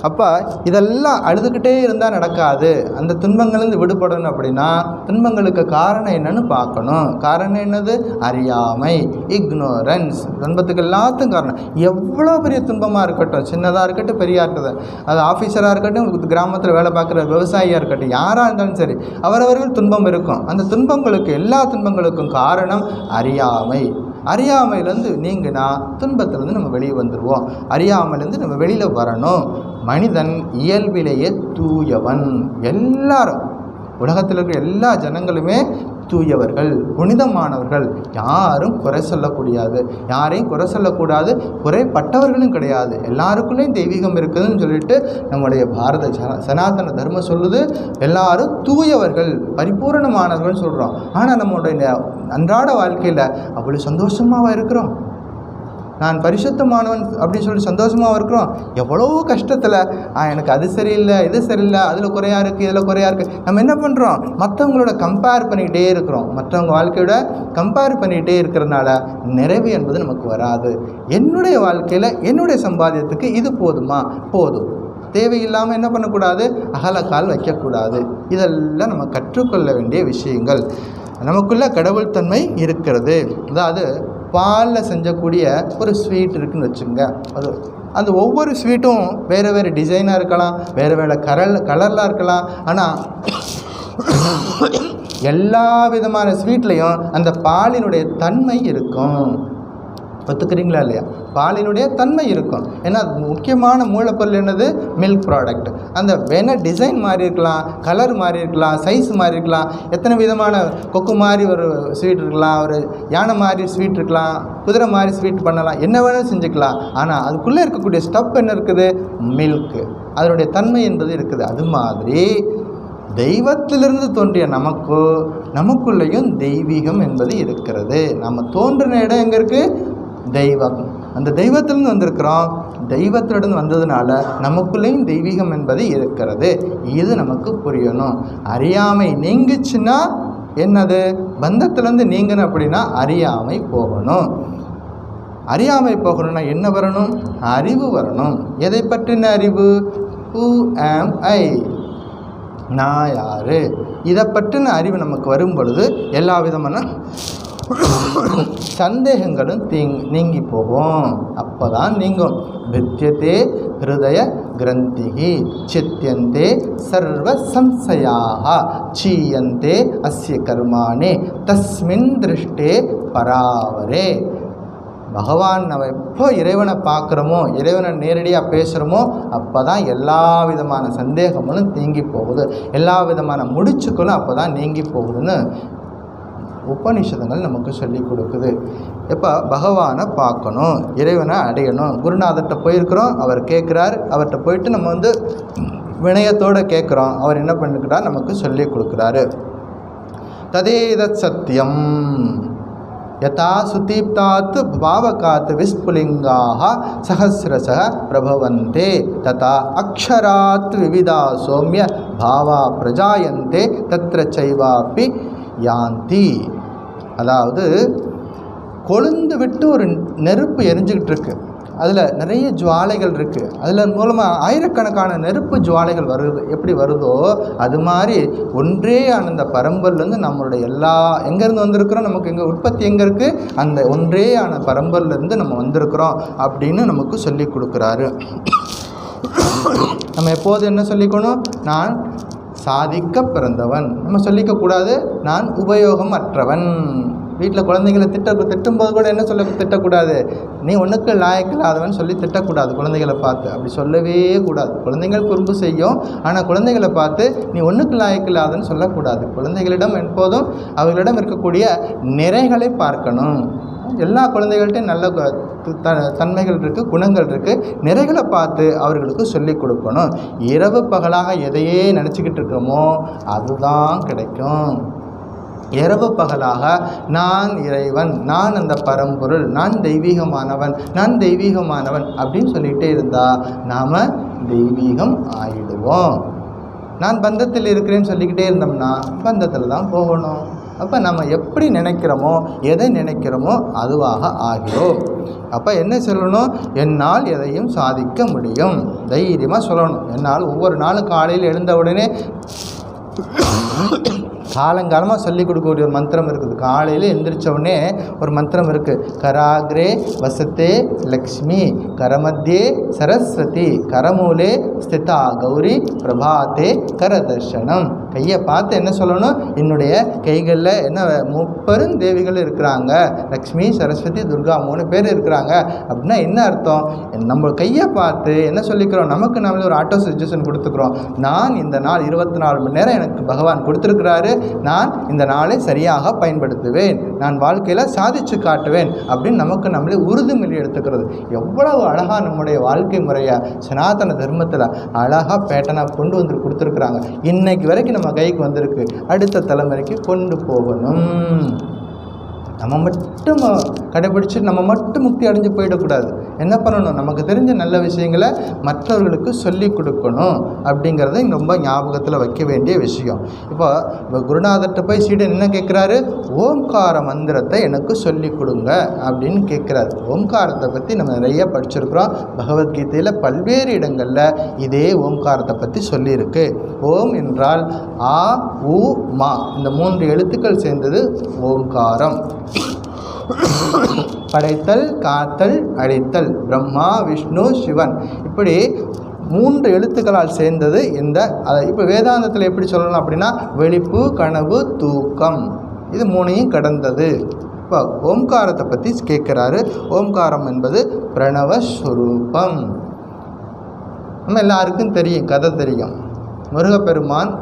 அப்போ இதெல்லாம் அழுதுகிட்டே இருந்தால் நடக்காது. அந்த துன்பங்கள்லேருந்து விடுபடணும் அப்படின்னா துன்பங்களுக்கு காரணம் என்னன்னு பார்க்கணும். காரணம் என்னது? அறியாமை, இக்னோரன்ஸ். துன்பத்துக்கு எல்லாத்துக்கும் காரணம். எவ்வளோ பெரிய துன்பமாக இருக்கட்டும், சின்னதாக இருக்கட்டும், பெரியாக இருக்கட்டும், அது ஆஃபீஸராக இருக்கட்டும், கிராமத்தில் வேலை பார்க்குற விவசாயியாக இருக்கட்டும், யாராக இருந்தாலும் சரி, அவரவர்கள் துன்பம் இருக்கும். அந்த துன்பங்களுக்கு, எல்லா துன்பங்களுக்கும் காரணம் அறியாமை. அறியாமையிலேருந்து நீங்கினா துன்பத்திலேருந்து நம்ம வெளியே வந்துடுவோம். அறியாமையிலேருந்து நம்ம வெளியில் வரணும். மனிதன் இயல்பிலேயே தூயவன். எல்லாரும் உலகத்தில் இருக்கிற எல்லா ஜனங்களுமே தூயவர்கள், புனிதமானவர்கள். யாரும் குறை சொல்லக்கூடாது, யாரையும் குறை சொல்லக்கூடாது, குறைப்பட்டவர்களும் கிடையாது. எல்லாருக்குள்ளேயும் தெய்வீகம் இருக்குதுன்னு சொல்லிட்டு நம்முடைய பாரத சனாதன தர்மம் சொல்லுது. எல்லாரும் தூயவர்கள், பரிபூரணமானவர்கள் சொல்கிறோம். ஆனால் நம்மளுடைய அன்றாட வாழ்க்கையில் அவ்வளோ சந்தோஷமாக இருக்கிறோம். நான் பரிசுத்தமானவன் அப்படின்னு சொல்லி சந்தோஷமாக இருக்கிறோம். எவ்வளோ கஷ்டத்தில் எனக்கு அது சரியில்லை, இது சரியில்லை, அதில் குறையா இருக்குது, இதில் குறையா இருக்குது. நம்ம என்ன பண்ணுறோம்? மற்றவங்களோட கம்பேர் பண்ணிக்கிட்டே இருக்கிறோம். மற்றவங்க வாழ்க்கையோட கம்பேர் பண்ணிக்கிட்டே இருக்கிறதுனால நிறைவு என்பது நமக்கு வராது. என்னுடைய வாழ்க்கையில் என்னுடைய சம்பாத்தியத்துக்கு இது போதுமா? போதும். தேவையில்லாமல் என்ன பண்ணக்கூடாது? அகலக்கால் வைக்கக்கூடாது. இதெல்லாம் நம்ம கற்றுக்கொள்ள வேண்டிய விஷயங்கள். நமக்குள்ள கடவுள் தன்மை இருக்கிறது. அதாவது பாலில் செஞ்சக்கூடிய ஒரு ஸ்வீட் இருக்குதுன்னு வச்சுங்க. அந்த ஒவ்வொரு ஸ்வீட்டும் வேறு வேறு டிசைனாக இருக்கலாம், வேறு வேறு கலரில் இருக்கலாம். ஆனால் எல்லா விதமான ஸ்வீட்லேயும் அந்த பாலினுடைய தன்மை இருக்கும். ஒத்துக்கிறீங்களா இல்லையா? பாலினுடைய தன்மை இருக்கும். ஏன்னா முக்கியமான மூலப்பொருள் என்னது? Milk product. அந்த வேணால் டிசைன் மாறி இருக்கலாம், கலர் மாறி இருக்கலாம், சைஸ் மாறி இருக்கலாம். எத்தனை விதமான கொக்கு மாதிரி ஒரு ஸ்வீட் இருக்கலாம், ஒரு யானை மாதிரி ஸ்வீட் இருக்கலாம், குதிரை மாதிரி ஸ்வீட் பண்ணலாம், என்ன வேணாலும் செஞ்சுக்கலாம். ஆனால் அதுக்குள்ளே இருக்கக்கூடிய ஸ்டஃப் என்ன இருக்குது? மில்க்கு. அதனுடைய தன்மை என்பது இருக்குது. அது மாதிரி தெய்வத்திலிருந்து தோன்றிய நமக்குள்ளேயும் தெய்வீகம் என்பது இருக்கிறது. நம்ம தோன்றின இடம் எங்கே இருக்குது? தெய்வம். அந்த தெய்வத்திலிருந்து வந்திருக்கிறோம். தெய்வத்திலிருந்து வந்ததுனால நமக்குள்ளேயும் தெய்வீகம் என்பது இருக்கிறது. இது நமக்கு புரியணும். அறியாமை நீங்குச்சுன்னா என்னது? பந்தத்திலேருந்து நீங்கணும். அப்படின்னா அறியாமை போகணும். அறியாமை போகணும்னா என்ன வரணும்? அறிவு வரணும். எதை பற்றின அறிவு? ஹூ ஆம் ஐ, நான் யார்? இதை பற்றின அறிவு நமக்கு வரும் பொழுது எல்லா விதமான சந்தேகங்களும் நீங்கி போகும். அப்போ தான் நீங்கும். வித்யதே ஹிருதய கிரந்திகி சித்தியந்தே சர்வ சம்சயாக சீயந்தே அஸ்ய கர்மானே தஸ்மின் திருஷ்டே பராவரே. பகவான் நம்ம எப்போ இறைவனை பார்க்குறோமோ, இறைவனை நேரடியாக பேசுகிறோமோ, அப்போ தான் எல்லா விதமான சந்தேகங்களும் நீங்கி போகுது, எல்லா விதமான முடிச்சுக்களும் அப்போ தான் நீங்கி போகுதுன்னு உபநிஷதங்கள் நமக்கு சொல்லி கொடுக்குது. எப்போ பகவானை பார்க்கணும், இறைவனை அடையணும். குருநாதர்கிட்ட போயிருக்கிறோம், அவர் கேட்குறார். அவர்கிட்ட போயிட்டு நம்ம வினயத்தோடு கேட்குறோம். அவர் என்ன பண்ணிக்கிறார்? நமக்கு சொல்லி கொடுக்குறாரு. ததேதத் சத்தியம் யதா சுதீப்தாத் பாவகாத் விஸ்புலிங்காக சஹஸ்ரச பிரபவந்தே ததா அக்ஷராத் விவிதா சௌமிய பாவா பிரஜாயந்தே தத்ர சைவாப்பி யாந்தி. அதாவது கொழுந்து விட்டு ஒரு நெருப்பு எரிஞ்சுக்கிட்டு இருக்கு, அதில் நிறைய ஜுவாலைகள் இருக்குது. அதில் மூலமாக ஆயிரக்கணக்கான நெருப்பு ஜுவாலைகள் வருது. எப்படி வருதோ அது மாதிரி ஒன்றே ஆனந்த பரம்பொருள்லேருந்து நம்மளுடைய எங்கேருந்து வந்திருக்கிறோம், நமக்கு எங்கே உற்பத்தி எங்கே இருக்குது, அந்த ஒன்றே ஆன பரம்பொருள்லேருந்து நம்ம வந்திருக்கிறோம் அப்படின்னு நமக்கு சொல்லி கொடுக்குறாரு. நம்ம எப்போது என்ன சொல்லிக்கணும்? நான் சாதிக்க பிறந்தவன். நம்ம சொல்லிக்கக்கூடாது நான் உபயோகம் அற்றவன். வீட்டில் குழந்தைங்களை திட்டும்போது கூட என்ன திட்டக்கூடாது? நீ ஒன்றுக்கு லாயக்கில்லாதவன் சொல்லி திட்டக்கூடாது. குழந்தைகளை பார்த்து அப்படி சொல்லவே கூடாது. குழந்தைகள் குறும்பு செய்யும், ஆனால் குழந்தைகளை பார்த்து நீ ஒன்றுக்கு லாயக்கில்லாதன்னு சொல்லக்கூடாது. குழந்தைகளிடம் எப்போதும் அவர்களிடம் இருக்கக்கூடிய நிறைகளை பார்க்கணும். எல்லா குழந்தைகள்கிட்டையும் நல்ல தன்மைகள் இருக்குது, குணங்கள் இருக்குது. நிறைகளை பார்த்து அவர்களுக்கு சொல்லிக் கொடுக்கணும். இரவு பகலாக எதையே நினச்சிக்கிட்டு இருக்கோமோ அதுதான் கிடைக்கும். இரவு பகலாக நான் இறைவன், நான் அந்த பரம்பொருள், நான் தெய்வீகமானவன் அப்படின்னு சொல்லிகிட்டே இருந்தால் நாம் தெய்வீகம் ஆயிடுவோம். நான் பந்தத்தில் இருக்கிறேன்னு சொல்லிக்கிட்டே இருந்தோம்னா பந்தத்தில் தான் போகணும். அப்போ நம்ம எப்படி நினைக்கிறோமோ, எதை நினைக்கிறோமோ அதுவாக ஆகிறோம். அப்போ என்ன சொல்லணும்? என்னால் எதையும் சாதிக்க முடியும். தைரியமாக சொல்லணும். என்னால் ஒவ்வொரு நாளும் காலையில் எழுந்த உடனே காலங்காலமாக சொல்லிக் கொடுக்கக்கூடிய ஒரு மந்திரம் இருக்குது. காலையில் எழுந்திரிச்ச உடனே ஒரு மந்திரம் இருக்குது. கராக்ரே வசத்தே லக்ஷ்மி கரமத்தியே சரஸ்வதி கரமூலே ஸ்திதா கௌரி பிரபாத்தே கரதர்ஷனம். கையை பார்த்து என்ன சொல்லணும்? என்னுடைய கைகளில் என்ன முப்பெரும் தேவிகள் இருக்கிறாங்க, லக்ஷ்மி சரஸ்வதி துர்கா 3 பேர் இருக்கிறாங்க. அப்படின்னா என்ன அர்த்தம்? நம்ம கையை பார்த்து என்ன சொல்லிக்கிறோம்? நமக்கு நம்மளே ஒரு ஆட்டோ சஜஷன் கொடுத்துக்கிறோம். நான் இந்த நாள் 24 மணி நேரம் எனக்கு பகவான் கொடுத்துருக்கிறாரு, நான் இந்த நாளை சரியாக பயன்படுத்துவேன், நான் வாழ்க்கையில் சாதிச்சு காட்டுவேன் அப்படின்னு நமக்கு நம்மளே உறுதிமொழி எடுத்துக்கிறது. எவ்வளவு அழகாக நம்முடைய வாழ்க்கை முறையை சனாதன தர்மத்தில் அழகாக பேட்டனாக கொண்டு வந்து கொடுத்துருக்குறாங்க. இன்னைக்கு வரைக்கும் நம்ம கைக்கு வந்திருக்கு, அடுத்த தலைமுறைக்கு கொண்டு போகணும். நம்ம மட்டும் கடைபிடிச்சு நம்ம மட்டும் முக்தி அடைஞ்சு போயிடக்கூடாது. என்ன பண்ணணும்? நமக்கு தெரிஞ்ச நல்ல விஷயங்களை மற்றவர்களுக்கு சொல்லி கொடுக்கணும் அப்படிங்கிறத ரொம்ப ஞாபகத்தில் வைக்க வேண்டிய விஷயம். இப்போ குருநாதர்கிட்ட போய் சீடன் என்ன கேட்குறாரு? ஓம்கார மந்திரத்தை எனக்கு சொல்லி கொடுங்க அப்படின்னு கேட்குறாரு. ஓம்காரத்தை பற்றி நம்ம நிறைய படிச்சிருக்கிறோம். பகவத்கீதையில் பல்வேறு இடங்களில் இதே ஓம்காரத்தை பற்றி சொல்லியிருக்கு. ஓம் என்றால் ஆ உ மா, இந்த 3 எழுத்துக்கள் சேர்ந்தது ஓம்காரம். படைத்தல், காத்தல், அழித்தல், பிரம்மா விஷ்ணு சிவன், இப்படி 3 எழுத்துக்களால் சேர்ந்தது இந்த. இப்போ வேதாந்தத்தில் எப்படி சொல்லணும் அப்படின்னா விழிப்பு, கனவு, தூக்கம், இது 3ஐயும் கடந்தது. இப்போ ஓம்காரத்தை பற்றி கேட்குறாரு. ஓம்காரம் என்பது பிரணவஸ்வரூபம். நம்ம எல்லாருக்கும் தெரியும், கதை தெரியும். முருகப்பெருமான்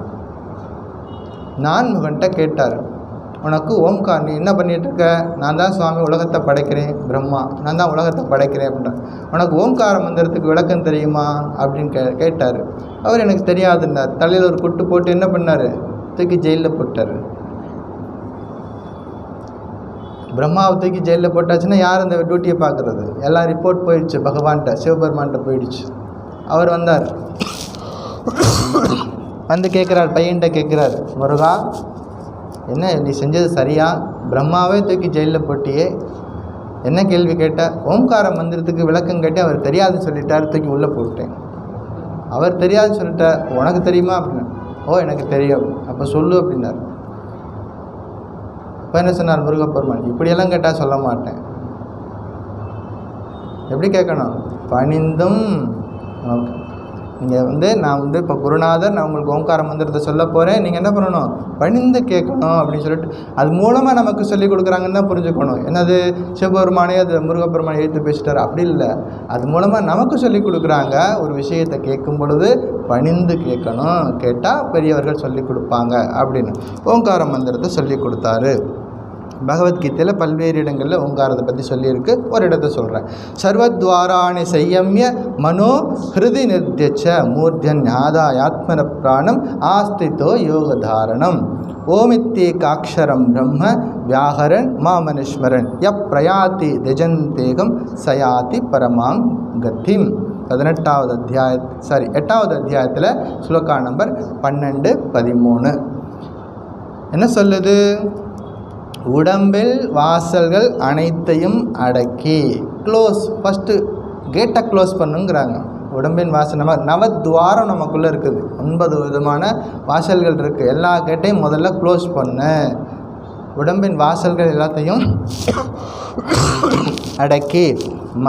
நான்முகன்ட்ட கேட்டார், உனக்கு ஓம்கார் நீ என்ன பண்ணிகிட்ருக்க? நான் தான் சுவாமி உலகத்தை படைக்கிறேன், பிரம்மா நான் தான் உலகத்தை படைக்கிறேன் அப்படின்ற. உனக்கு ஓம்கார மந்திரத்துக்கு விளக்கம் தெரியுமா அப்படின்னு கேட்டார். அவர் எனக்கு தெரியாதுன்னார். தலையில் ஒரு குட்டு போட்டு என்ன பண்ணார்? தூக்கி ஜெயிலில் போட்டார். பிரம்மாவை தூக்கி ஜெயிலில் போட்டாச்சுன்னா யார் அந்த டியூட்டியை பார்க்குறது? எல்லாம் ரிப்போர்ட் போயிடுச்சு, பகவான்கிட்ட சிவபெருமான்கிட்ட போயிடுச்சு. அவர் வந்தார், வந்து கேட்குறார், பையன்கிட்ட கேட்குறார், முருகா என்ன நீ செஞ்சது சரியா? பிரம்மாவே தூக்கி ஜெயிலில் போட்டியே, என்ன கேள்வி கேட்ட? ஓம்கார மந்திரத்துக்கு விளக்கம் கேட்டு அவர் தெரியாதுன்னு சொல்லிட்டார், தூக்கி உள்ளே போட்டேன். அவர் தெரியாதுன்னு சொல்லிட்டார், உனக்கு தெரியுமா அப்படின்னா? ஓ எனக்கு தெரியும். அப்போ சொல்லு அப்படின்னார். இப்போ என்ன சொன்னார் முருகப்பெருமான்? இப்படியெல்லாம் கேட்டால் சொல்ல மாட்டேன். எப்படி கேட்கணும்? பணிந்தும். ஓகே, நீங்கள் நான் இப்போ குருநாதர், நான் உங்களுக்கு ஓம்கார மந்திரத்தை சொல்ல போகிறேன், நீங்கள் என்ன பண்ணணும்? பணிந்து கேட்கணும் அப்படின்னு சொல்லிட்டு அது மூலமாக நமக்கு சொல்லிக் கொடுக்குறாங்கன்னு தான் புரிஞ்சுக்கணும். என்னது சிவபெருமானே அது முருகப்பெருமானை எழுத்து பேசிட்டார் அப்படி இல்லை, அது மூலமாக நமக்கு சொல்லிக் கொடுக்குறாங்க. ஒரு விஷயத்தை கேட்கும் பொழுது பணிந்து கேட்கணும், கேட்டால் பெரியவர்கள் சொல்லிக் கொடுப்பாங்க அப்படின்னு ஓம்கார மந்திரத்தை சொல்லி கொடுத்தாரு. பகவத்கீதையில் பல்வேறு இடங்களில் ஓங்காரத்தை பற்றி சொல்லியிருக்கு. ஒரு இடத்த சொல்கிறேன். சர்வத்வாராணி சையம்ய மனோ ஹிருதி நிர்த்தியச்ச மூர்த்தியன் ஆதாயாத்மன பிராணம் ஆஸ்தித்தோ யோகதாரணம் ஓமித்தேகாட்சரம் பிரம்ம வியாஹரன் மாமனுஸ்மரன் பிரயாத்தி திஜந்தேகம் சயாதி பரமாம் கத்திம். 8வது அத்தியாயத்தில் ஸ்லோகா நம்பர் 12, 13 என்ன சொல்லுது? உடம்பில் வாசல்கள் அனைத்தையும் அடக்கி க்ளோஸ், ஃபஸ்ட்டு கேட்டை க்ளோஸ் பண்ணுங்கிறாங்க. உடம்பின் வாசல் நவத்வாரம் நமக்குள்ளே இருக்குது. 9 விதமான வாசல்கள் இருக்குது. எல்லா கேட்டையும் முதல்ல க்ளோஸ் பண்ணு. உடம்பின் வாசல்கள் எல்லாத்தையும் அடக்கி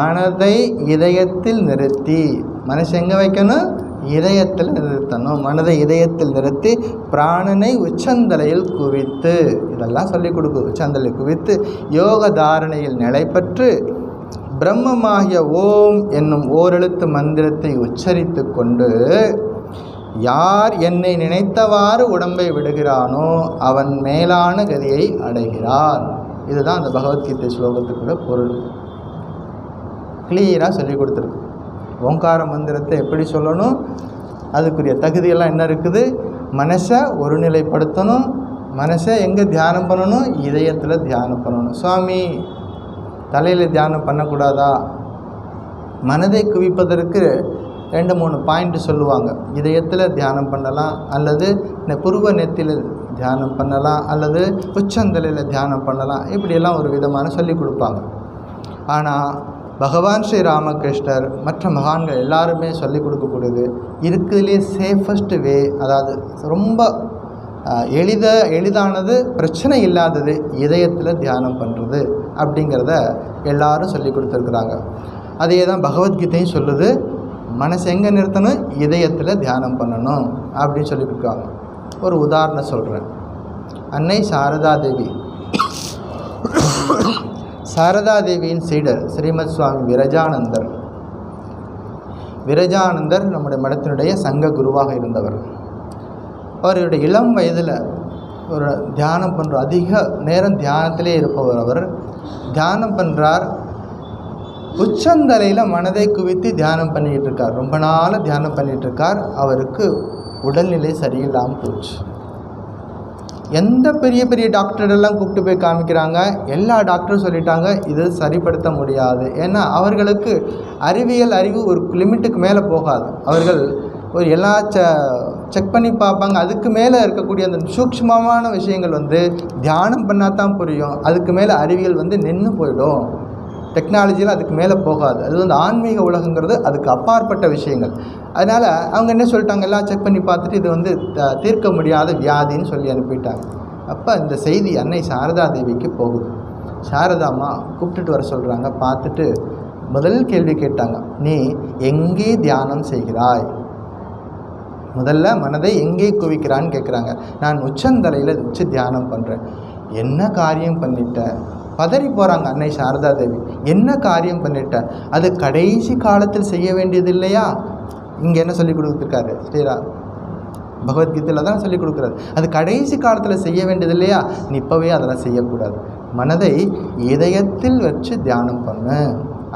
மனதை இதயத்தில் நிறுத்தி, மனசு எங்கே வைக்கணும்? இதயத்தில் நிறுத்தணும். மனதை இதயத்தில் நிறுத்தி பிராணனை உச்சந்தலையில் குவித்து, இதெல்லாம் சொல்லிக் கொடுக்கு. உச்சந்தலையில் குவித்து யோக தாரணையில் நிலை பெற்று பிரம்மமாகிய ஓம் என்னும் ஓரெழுத்து மந்திரத்தை உச்சரித்து கொண்டு யார் என்னை நினைத்தவாறு உடம்பை விடுகிறானோ அவன் மேலான கதியை அடைகிறான். இதுதான் அந்த பகவத்கீதை ஸ்லோகத்துக்குள்ள பொருள். கிளியராக சொல்லி கொடுத்துருக்கு. ஓங்கார மந்திரத்தை எப்படி சொல்லணும், அதுக்குரிய தகுதியெல்லாம் என்ன இருக்குது? மனசை ஒருநிலைப்படுத்தணும். மனசை எங்கே தியானம் பண்ணணும்? இதயத்தில் தியானம் பண்ணணும். சுவாமி தலையில் தியானம் பண்ணக்கூடாதா? மனதை குவிப்பதற்கு 2-3 பாயிண்ட் சொல்லுவாங்க. இதயத்தில் தியானம் பண்ணலாம், அல்லது இந்த புருவ நெத்தியில் தியானம் பண்ணலாம், அல்லது உச்சந்தலையில் தியானம் பண்ணலாம். இப்படியெல்லாம் ஒரு விதமான சொல்லி கொடுப்பாங்க. ஆனால் பகவான் ஸ்ரீ ராமகிருஷ்ணர் மற்ற மகான்கள் எல்லாருமே சொல்லிக் கொடுக்கக்கூடியது இருக்கிறதுலே சேஃபஸ்ட் வே, அதாவது ரொம்ப எளிதானது, பிரச்சனை இல்லாதது இதயத்தில் தியானம் பண்ணுறது அப்படிங்கிறத எல்லாரும் சொல்லி கொடுத்துருக்குறாங்க. அதே தான் பகவத்கீதையும் சொல்லுது. மனசை எங்கே நிறுத்தணும்? இதயத்தில் தியானம் பண்ணணும் அப்படின்னு சொல்லி கொடுக்குறாங்க. ஒரு உதாரணம் சொல்கிறேன். அன்னை சாரதாதேவி, சாரதாதேவியின் சீடர் ஸ்ரீமத் சுவாமி விரஜானந்தர். விரஜானந்தர் நம்முடைய மடத்தினுடைய சங்க குருவாக இருந்தவர். அவருடைய இளம் வயதில் ஒரு தியானம் பண்ணுற, அதிக நேரம் தியானத்திலே இருப்பவர். அவர் தியானம் பண்ணுறார். உச்சந்தலையில் மனதை குவித்து தியானம் பண்ணிகிட்டு இருக்கார். ரொம்ப நாள் தியானம் பண்ணிகிட்டு இருக்கார். அவருக்கு உடல்நிலை சரியில்லாமல் போச்சு. எந்த பெரிய பெரிய டாக்டரெல்லாம் கூப்பிட்டு போய் காமிக்கிறாங்க. எல்லா டாக்டரும் சொல்லிட்டாங்க இது சரிப்படுத்த முடியாது. ஏன்னா அவர்களுக்கு அறிவியல் அறிவு ஒரு லிமிட்டுக்கு மேலே போகாது. அவர்கள் ஒரு எல்லா செக் பண்ணி பார்ப்பாங்க. அதுக்கு மேலே இருக்கக்கூடிய அந்த சூக்ஷ்மமான விஷயங்கள் தியானம் பண்ணால் தான் புரியும். அதுக்கு மேலே அறிவியல் நின்று போயிடும். டெக்னாலஜியில் அதுக்கு மேலே போகாது. அது ஆன்மீக உலகங்கிறது அதுக்கு அப்பாற்பட்ட விஷயங்கள். அதனால் அவங்க என்ன சொல்லிட்டாங்க, எல்லாம் செக் பண்ணி பார்த்துட்டு இது தீர்க்க முடியாத வியாதின்னு சொல்லி அனுப்பிட்டாங்க. அப்போ இந்த செய்தி அன்னை சாரதா தேவிக்கு போகுது. சாரதாம்மா கூப்பிட்டுட்டு வர சொல்கிறாங்க. பார்த்துட்டு முதல் கேள்வி கேட்டாங்க, நீ எங்கே தியானம் செய்கிறாய்? முதல்ல மனதை எங்கே குவிக்கிறான்னு கேட்குறாங்க. நான் உச்சந்தலையில் வச்சு தியானம் பண்ணுறேன். என்ன காரியம் பண்ணிட்டேன்? பதறி போகிறாங்க அன்னை சாரதா தேவி. என்ன காரியம் பண்ணிட்டேன்? அது கடைசி காலத்தில் செய்ய வேண்டியது இல்லையா? இங்கே என்ன சொல்லி கொடுத்துருக்காரு ஸ்ரீராம்? பகவத்கீதையில் தான் சொல்லி கொடுக்குறாரு. அது கடைசி காலத்தில் செய்ய வேண்டியது இல்லையா? நீ இப்போவே அதெல்லாம் செய்யக்கூடாது. மனதை இதயத்தில் வச்சு தியானம் பண்ணு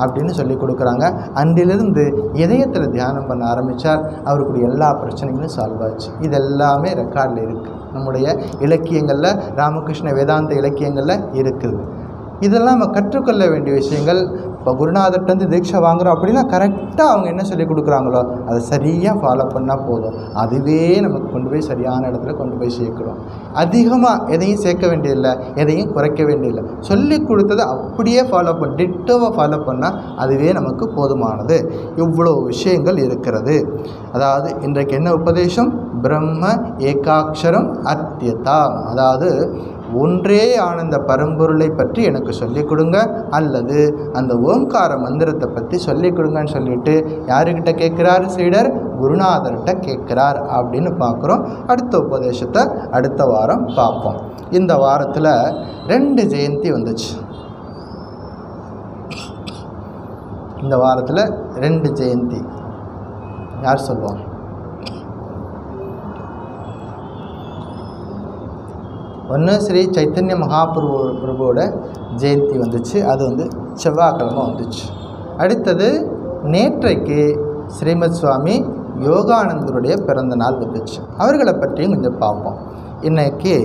அப்படின்னு சொல்லி கொடுக்குறாங்க. அன்றிலிருந்து இதயத்தில் தியானம் பண்ண ஆரம்பித்தார். அவருக்குடைய எல்லா பிரச்சனைகளும் சால்வ் ஆச்சு. இதெல்லாமே ரெக்கார்டில் இருக்குது. நம்முடைய இலக்கியங்களில், ராமகிருஷ்ண வேதாந்த இலக்கியங்களில் இருக்குது. இதெல்லாம் நம்ம கற்றுக்கொள்ள வேண்டிய விஷயங்கள். இப்போ குருநாதர்கிட்ட தீட்சை வாங்குகிறோம் அப்படின்னா கரெக்டாக அவங்க என்ன சொல்லி கொடுக்குறாங்களோ அதை சரியாக ஃபாலோ பண்ணால் போதும். அதுவே நமக்கு கொண்டு போய் சரியான இடத்துல கொண்டு போய் சேர்க்கிறோம். அதிகமாக எதையும் சேர்க்க வேண்டியதில்லை, எதையும் குறைக்க வேண்டியதில்லை. சொல்லி கொடுத்ததை அப்படியே ஃபாலோ பண்ண, டிட்டோவை ஃபாலோ பண்ணால் அதுவே நமக்கு போதுமானது. இவ்வளோ விஷயங்கள் இருக்கிறது. அதாவது இன்றைக்கு என்ன உபதேசம்? பிரம்ம ஏகாட்சரம் அத்யதா. அதாவது ஒன்றே ஆனந்த பரம்பொருளை பற்றி எனக்கு சொல்லிக் கொடுங்க, அல்லது அந்த ஓம்கார மந்திரத்தை பற்றி சொல்லிக் கொடுங்கன்னு சொல்லிட்டு யாருக்கிட்ட கேட்குறார்? சீடர் குருநாதர்கிட்ட கேட்குறார் அப்படின்னு பார்க்குறோம். அடுத்த உபதேசத்தை அடுத்த வாரம் பார்ப்போம். இந்த வாரத்தில் 2 ஜெயந்தி வந்துச்சு. இந்த வாரத்தில் 2 ஜெயந்தி. யார் சொல்லுவாங்க? ஒன்று ஸ்ரீ சைத்தன்ய மகாபிரபுவோட ஜெயந்தி வந்துச்சு. அது செவ்வாய்க்கிழமை வந்துச்சு. அடுத்தது நேற்றைக்கு ஸ்ரீமத் சுவாமி யோகானந்தருடைய பிறந்த நாள் வந்துச்சு. அவர்களை பற்றியும் கொஞ்சம் பார்ப்போம். இன்றைக்கி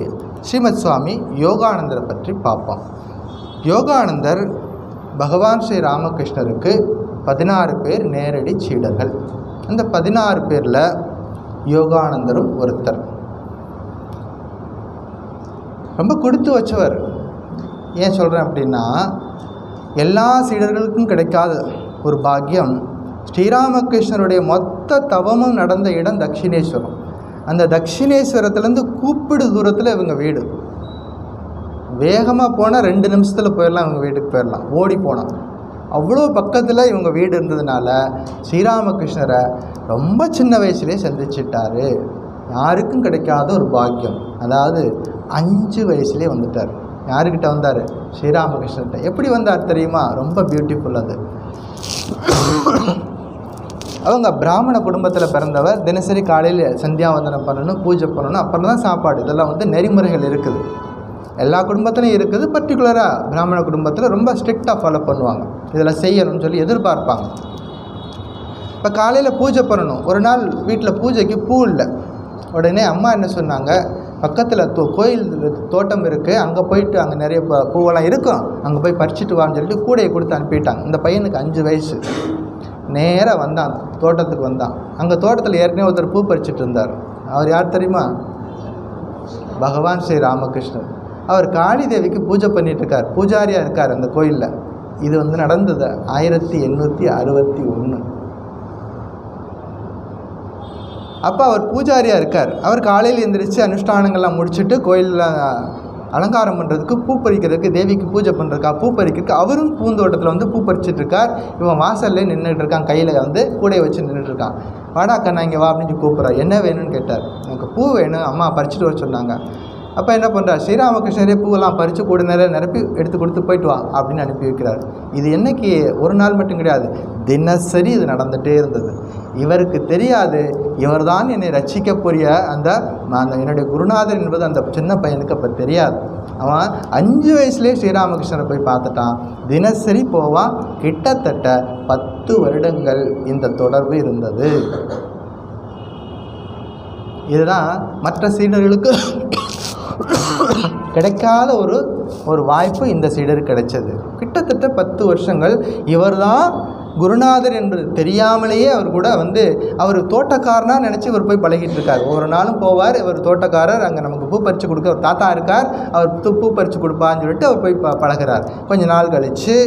ஸ்ரீமத் சுவாமி யோகானந்தரை பற்றி பார்ப்போம். யோகானந்தர் பகவான் ஸ்ரீ ராமகிருஷ்ணருக்கு 16 பேர் நேரடி சீடர்கள். அந்த 16 பேரில் யோகானந்தரும் ஒருத்தர். ரொம்ப கொடுத்து வச்சவர். ஏன் சொல்கிறேன் அப்படின்னா, எல்லா சீடர்களுக்கும் கிடைக்காத ஒரு பாக்கியம். ஸ்ரீராமகிருஷ்ணருடைய மொத்த தவமும் நடந்த இடம் தட்சிணேஸ்வரம். அந்த தட்சிணேஸ்வரத்துலேருந்து கூப்பிடு தூரத்தில் இவங்க வீடு. வேகமாக போனால் 2 நிமிஷத்தில் போயிடலாம், இவங்க வீட்டுக்கு போயிடலாம், ஓடி போனால். அவ்வளோ பக்கத்தில் இவங்க வீடு இருந்ததுனால ஸ்ரீராமகிருஷ்ணரை ரொம்ப சின்ன வயசுலேயே சந்திச்சிட்டாரு. யாருக்கும் கிடைக்காத ஒரு பாக்கியம். அதாவது 5 வயசுலேயே வந்துட்டார். யாருக்கிட்ட வந்தார்? ஸ்ரீராமகிருஷ்ணர்கிட்ட. எப்படி வந்தார் தெரியுமா? ரொம்ப பியூட்டிஃபுல். அது அவங்க பிராமண குடும்பத்தில் பிறந்தவர். தினசரி காலையில் சந்தியாவந்தனம் பண்ணணும், பூஜை பண்ணணும், அப்புறம் தான் சாப்பாடு. இதெல்லாம் நெறிமுறைகள் இருக்குது. எல்லா குடும்பத்திலையும் இருக்குது. பர்டிகுலராக பிராமண குடும்பத்தில் ரொம்ப ஸ்ட்ரிக்டாக ஃபாலோ பண்ணுவாங்க. இதில் செய்யணும்னு சொல்லி எதிர்பார்ப்பாங்க. இப்போ காலையில் பூஜை பண்ணணும். ஒரு நாள் வீட்டில் பூஜைக்கு பூ இல்லை. உடனே அம்மா என்ன சொன்னாங்க, பக்கத்தில் கோயில் தோட்டம் இருக்குது, அங்கே போயிட்டு அங்கே நிறைய பூவெல்லாம் இருக்கும், அங்கே போய் பறிச்சுட்டு வான்னு சொல்லிட்டு கூடையை கொடுத்து அனுப்பிட்டாங்க. இந்த பையனுக்கு 5 வயசு. நேராக வந்தான், தோட்டத்துக்கு வந்தான். அங்கே தோட்டத்தில் ஏற்கனவே ஒருத்தர் பூ பறிச்சுட்டு இருந்தார். அவர் யார் தெரியுமா? பகவான் ஸ்ரீ ராமகிருஷ்ணர். அவர் காளி தேவிக்கு பூஜை பண்ணிகிட்ருக்கார், பூஜாரியாக இருக்கார் அந்த கோயிலில். இது நடந்தது 1861. அப்போ அவர் பூஜாரியாக இருக்கார். அவர் காலையில் எழுந்திரிச்சு அனுஷ்டானங்கள்லாம் முடிச்சுட்டு கோயிலில் அலங்காரம் பண்ணுறதுக்கு, பூ பறிக்கிறதுக்கு, தேவிக்கு பூஜை பண்ணுறதுக்கா, பூ பறிக்கிறதுக்கு அவரும் பூந்தோட்டத்தில் வந்து பூ பறிச்சுட்டு இருக்கார். இவன் வாசல்லே நின்றுட்டு இருக்கான், கையில் வந்து கூடையை வச்சு நின்றுட்டு இருக்கான். வாடா கண்ணா இங்கே வா அப்படின்னு கூப்பிட்றார். என்ன வேணும்னு கேட்டார். எனக்கு பூ வேணும், அம்மா பறிச்சுட்டு வர சொன்னாங்க. அப்போ என்ன பண்ணுறார், ஸ்ரீராமகிருஷ்ணரே பூவெல்லாம் பறித்து கூட நிறைய நிரப்பி எடுத்து கொடுத்து போயிட்டு வா அப்படின்னு அனுப்பி வைக்கிறார். இது என்னைக்கு ஒரு நாள் மட்டும் கிடையாது, தினசரி இது நடந்துகிட்டே இருந்தது. இவருக்கு தெரியாது, இவர் தான் என்னை ரட்சிக்கக்கூடிய அந்த என்னுடைய குருநாதர் என்பது அந்த சின்ன பையனுக்கு அப்போ தெரியாது. அவன் 5 வயசுலேயே ஸ்ரீராமகிருஷ்ணரை போய் பார்த்துட்டான். தினசரி போவான். கிட்டத்தட்ட 10 வருடங்கள் இந்த தொடர்பு இருந்தது. இதுதான் மற்ற சீடர்களுக்கு கிடைக்காத ஒரு வாய்ப்பு இந்த சீடருக்கு கிடைச்சது. கிட்டத்தட்ட 10 வருஷங்கள் இவர் தான் குருநாதர் என்பது தெரியாமலேயே அவர் கூட வந்து அவர் தோட்டக்காரனாக நினச்சி இவர் போய் பழகிட்டு இருக்கார். ஒவ்வொரு நாளும் போவார். இவர் தோட்டக்காரர், அங்கே நமக்கு பூ பறித்து கொடுக்க ஒரு தாத்தா இருக்கார், அவர் பூ பறித்து கொடுப்பான்னு சொல்லிட்டு அவர் போய் பழகிறார். கொஞ்ச நாள் கழித்து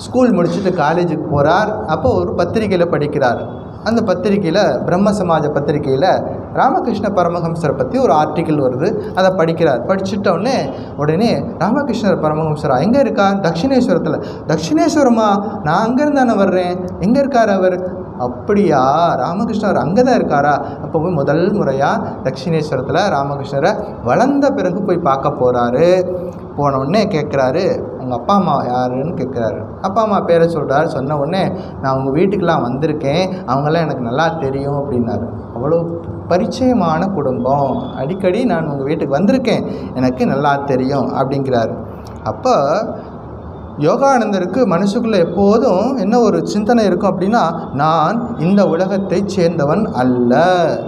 ஸ்கூல் முடிச்சுட்டு காலேஜுக்கு போகிறார். அப்போ ஒரு பத்திரிக்கையில் படிக்கிறார். அந்த பத்திரிக்கையில் பிரம்ம சமாஜ பத்திரிக்கையில் ராமகிருஷ்ண பரமஹம்சரை பற்றி ஒரு ஆர்டிக்கிள் வருது. அதை படிக்கிறார். படிச்சுட்டோடனே உடனே ராமகிருஷ்ணர் பரமஹம்சரா எங்கே இருக்கார்? தட்சிணேஸ்வரத்தில். தட்சிணேஸ்வரமா? நான் அங்கேருந்து தானே வர்றேன், எங்கே இருக்கார் அவர்? அப்படியா, ராமகிருஷ்ணர் அங்கே தான் இருக்காரா? அப்போ போய் முதல் முறையாக தட்சிணேஸ்வரத்தில் ராமகிருஷ்ணரை வளர்ந்த பிறகு போய் பார்க்க போகிறாரு. போன உடனே கேட்குறாரு, உங்கள் அப்பா அம்மா யாருன்னு கேட்குறாரு. அப்பா அம்மா பேரை சொல்கிறாரு. சொன்ன உடனே நான் உங்கள் வீட்டுக்கெலாம் வந்திருக்கேன், அவங்களாம் எனக்கு நல்லா தெரியும் அப்படின்னாரு. அவ்வளோ பரிச்சயமான குடும்பம், அடிக்கடி நான் உங்கள் வீட்டுக்கு வந்திருக்கேன், எனக்கு நல்லா தெரியும் அப்படிங்கிறாரு. அப்போ யோகானந்தருக்கு மனசுக்குள்ளே எப்போதும் என்ன ஒரு சிந்தனை இருக்கும் அப்படின்னா, நான் இந்த உலகத்தை சேர்ந்தவன் அல்ல,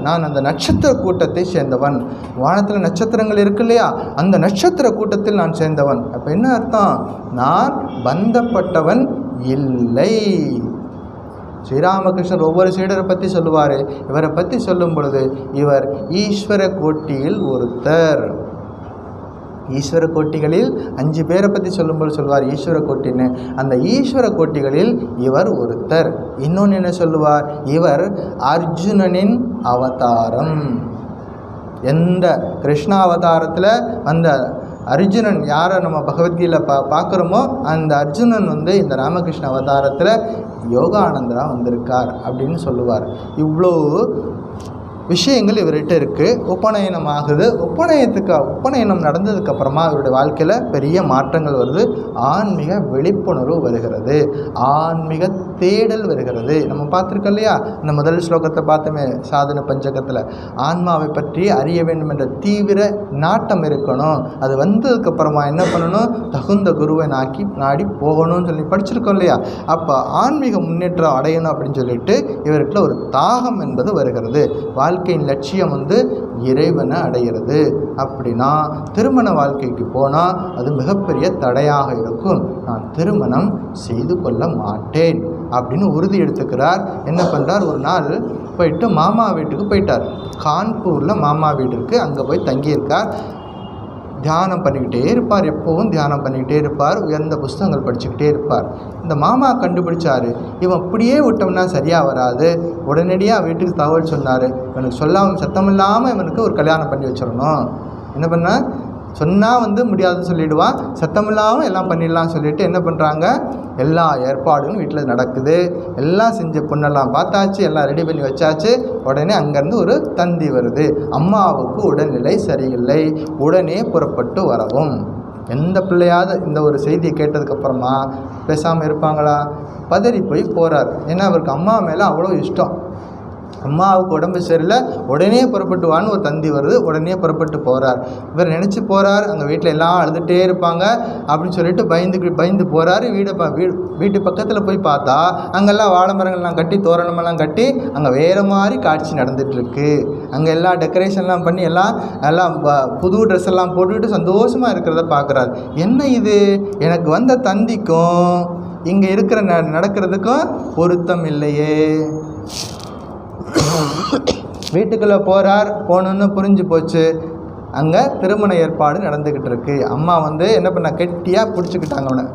நான் அந்த நட்சத்திர கூட்டத்தை சேர்ந்தவன். வானத்தில் நட்சத்திரங்கள் இருக்கு இல்லையா, அந்த நட்சத்திர கூட்டத்தில் நான் சேர்ந்தவன். அப்போ என்ன அர்த்தம்? நான் பந்தப்பட்டவன் இல்லை. ஸ்ரீராமகிருஷ்ணர் ஒவ்வொரு சீடரை பற்றி சொல்லுவார். இவரை பற்றி சொல்லும் பொழுது இவர் ஈஸ்வர கோட்டியில் ஒருத்தர். ஈஸ்வர கோட்டிகளில் 5 பேரை பற்றி சொல்லும்போது சொல்லுவார் ஈஸ்வர கோட்டின்னு. அந்த ஈஸ்வர கோட்டிகளில் இவர் ஒருத்தர். இன்னொன்று என்ன சொல்லுவார், இவர் அர்ஜுனனின் அவதாரம். எந்த கிருஷ்ண அவதாரத்தில் அந்த அர்ஜுனன் யாரை நம்ம பகவத்கீதையில் பார்க்குறோமோ அந்த அர்ஜுனன் வந்து இந்த ராமகிருஷ்ண அவதாரத்தில் யோகானந்தரா வந்திருக்கார் அப்படின்னு சொல்லுவார். இவ்வளோ விஷயங்கள் இவர்கிட்ட இருக்குது. உபநயனம் ஆகுது. உபநயனம் நடந்ததுக்கப்புறமா அவருடைய வாழ்க்கையில் பெரிய மாற்றங்கள் வருது. ஆன்மீக விழிப்புணர்வு வருகிறது, ஆன்மீக தேடல் வருகிறது. நம்ம பார்த்துருக்கோம் இல்லையா, இந்த முதல் ஸ்லோகத்தை பார்த்தோமே சாதன பஞ்சகத்தில், ஆன்மாவை பற்றி அறிய வேண்டும் என்ற தீவிர நாட்டம் இருக்கணும். அது வந்ததுக்கப்புறமா என்ன பண்ணணும், தகுந்த குருவை நாடி போகணும்னு சொல்லி படிச்சிருக்கோம் இல்லையா. அப்போ ஆன்மீக முன்னேற்றம் அடையணும் அப்படின்னு சொல்லிட்டு இவர்கிட்ட ஒரு தாகம் என்பது வருகிறது. வாழ்க்கையின் லட்சியம் வந்து இறைவனை அடைகிறது. அப்படின்னா திருமண வாழ்க்கைக்கு போனால் அது மிகப்பெரிய தடையாக இருக்கும். நான் திருமணம் செய்து கொள்ள மாட்டேன் அப்படின்னு உறுதி எடுத்துக்கிறார். என்ன பண்ணுறார், ஒரு நாள் போயிட்டு மாமா வீட்டுக்கு போயிட்டார். கான்பூரில் மாமா வீடு இருக்குது, அங்கே போய் தங்கியிருக்கார். தியானம் பண்ணிக்கிட்டே இருப்பார், எப்போவும் தியானம் பண்ணிக்கிட்டே இருப்பார், உயர்ந்த புஸ்தகங்கள் படிச்சுக்கிட்டே இருப்பார். இந்த மாமா கண்டுபிடிச்சார், இவன் அப்படியே விட்டோம்னா சரியாக வராது. உடனடியாக வீட்டுக்கு தகவல் சொன்னார், இவனுக்கு சொல்லாமல் சத்தமில்லாமல் இவனுக்கு ஒரு கல்யாணம் பண்ணி வச்சிடணும். என்ன பண்ண சொன்னால் வந்து முடியாதுன்னு சொல்லிவிடுவான், சத்தமில்லாமல் எல்லாம் பண்ணிடலாம்னு சொல்லிட்டு என்ன பண்ணுறாங்க, எல்லா ஏற்பாடும் வீட்டில் நடக்குது. எல்லாம் செஞ்ச பொண்ணெல்லாம் பார்த்தாச்சு, எல்லாம் ரெடி பண்ணி வச்சாச்சு. உடனே அங்கேருந்து ஒரு தந்தி வருது, அம்மாவுக்கு உடல்நிலை சரியில்லை, உடனே புறப்பட்டு வரவும். எந்த பிள்ளையாவது இந்த ஒரு செய்தியை கேட்டதுக்கப்புறமா பேசாமல் இருப்பாங்களா? பதறி போய் போகிறார். ஏன்னா அவருக்கு அம்மா மேலே அவ்வளோ இஷ்டம். அம்மாவுக்கு உடம்பு சரியில்லை, உடனே புறப்பட்டு வான்னு ஒரு தந்தி வருது, உடனே புறப்பட்டு போகிறார். இவர் நினச்சி போகிறார், அங்கே வீட்டில் எல்லாம் அழுதுகிட்டே இருப்பாங்க அப்படின்னு சொல்லிட்டு பயந்து போகிறாரு. வீட்டு பக்கத்தில் போய் பார்த்தா அங்கெல்லாம் வாழை மரங்கள்லாம் கட்டி தோரணமெல்லாம் கட்டி அங்கே வேறு மாதிரி காட்சி நடந்துகிட்ருக்கு. அங்கே எல்லாம் டெக்கரேஷன்லாம் பண்ணி எல்லாம் புது ட்ரெஸ் எல்லாம் போட்டுக்கிட்டு சந்தோஷமாக இருக்கிறத பார்க்குறாரு. என்ன இது, எனக்கு வந்த தந்திக்கும் இங்கே இருக்கிற நடக்கிறதுக்கும் பொருத்தம் இல்லையே. வீட்டுக்குள்ளே போகிறார். போகணுன்னு புரிஞ்சு போச்சு, அங்கே திருமண ஏற்பாடு நடந்துக்கிட்டு இருக்கு. அம்மா வந்து என்ன பண்ண, கெட்டியாக பிடிச்சிக்கிட்டாங்க அவனை.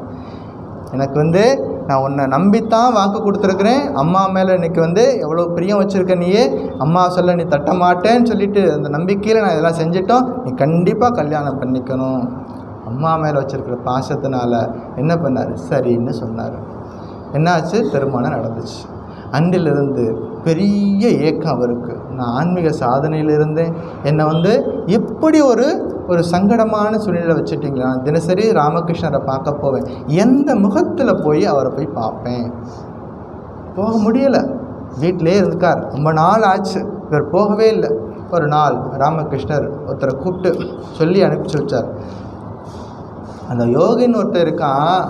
எனக்கு வந்து நான் உன்னை நம்பித்தான் வாக்கு கொடுத்துருக்குறேன், அம்மா மேலே இன்றைக்கி வந்து எவ்வளோ பிரியம் வச்சுருக்க நீயே, அம்மா சொல்ல நீ தட்ட மாட்டேன்னு சொல்லிட்டு அந்த நம்பிக்கையில் நான் இதெல்லாம் செஞ்சிட்டோம், நீ கண்டிப்பாக கல்யாணம் பண்ணிக்கணும். அம்மா மேலே வச்சுருக்கிற பாசத்தினால என்ன பண்ணார், சரின்னு சொன்னார். என்னாச்சு, திருமணம் நடந்துச்சு. அன்றிலிருந்து பெரிய ஏக்கம் அவருக்கு. நான் ஆன்மீக சாதனையில் இருந்தேன், என்னை வந்து எப்படி ஒரு சங்கடமான சூழ்நிலை வச்சுட்டிங்களா, தினசரி ராமகிருஷ்ணரை பார்க்க போவேன், எந்த முகத்தில் போய் அவரை போய் பார்ப்பேன், போக முடியலை, வீட்டிலே இருக்கார், ரொம்ப நாள் ஆச்சு, இவர் போகவே இல்லை. ஒரு நாள் ராமகிருஷ்ணர் ஒருத்தரை கூப்பிட்டு சொல்லி அனுப்பிச்சி வச்சார். அந்த யோகின்னு ஒருத்தர் இருக்கான்,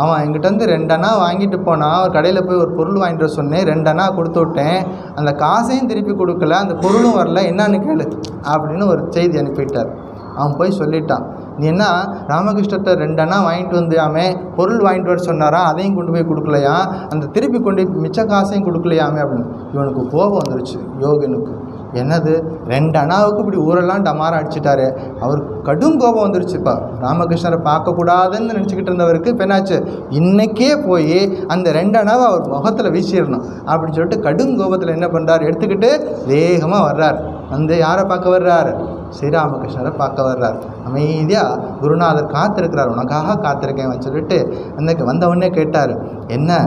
அவன் என்கிட்டருந்து 2 அணா வாங்கிட்டு போனான். ஒரு கடையில் போய் ஒரு பொருள் வாங்கிட்டு வர சொன்னேன், 2 அணா கொடுத்து விட்டேன், அந்த காசையும் திருப்பி கொடுக்கல, அந்த பொருளும் வரல, என்னான்னு கேளு அப்படின்னு ஒரு செய்தி அனுப்பிட்டார். அவன் போய் சொல்லிட்டான், நீ என்ன ராமகிருஷ்ணத்தை 2 அணா வாங்கிட்டு வந்தியாமே, பொருள் வாங்கிட்டு வர சொன்னாரா, அதையும் கொண்டு போய் கொடுக்கலையா, அந்த திருப்பி கொண்டு மிச்ச காசையும் கொடுக்கலையாமே அப்படின்னு. இவனுக்கு கோபம் வந்துருச்சு யோகனுக்கு. என்னது 2 அணாவுக்கு இப்படி ஊரெல்லாம் டமாரம் அடிச்சிட்டாரு, அவருக்கு கடும் கோபம் வந்துருச்சுப்பா. ராமகிருஷ்ணரை பார்க்கக்கூடாதுன்னு நினச்சிக்கிட்டு இருந்தவருக்கு இப்போ என்னாச்சு, இன்றைக்கே போய் அந்த 2 அணாவை அவர் முகத்தில் வீசிடணும் அப்படின்னு சொல்லிட்டு கடும் கோபத்தில் என்ன பண்ணுறார், எடுத்துக்கிட்டு வேகமாக வர்றார். வந்து யாரை பார்க்க வர்றார், ஸ்ரீராமகிருஷ்ணரை பார்க்க வர்றார். அமைதியாக குருநாதர் காத்திருக்கிறார், உனக்காக காத்திருக்கேன் சொல்லிட்டு அன்றைக்கு வந்தவொடனே கேட்டார், என்ன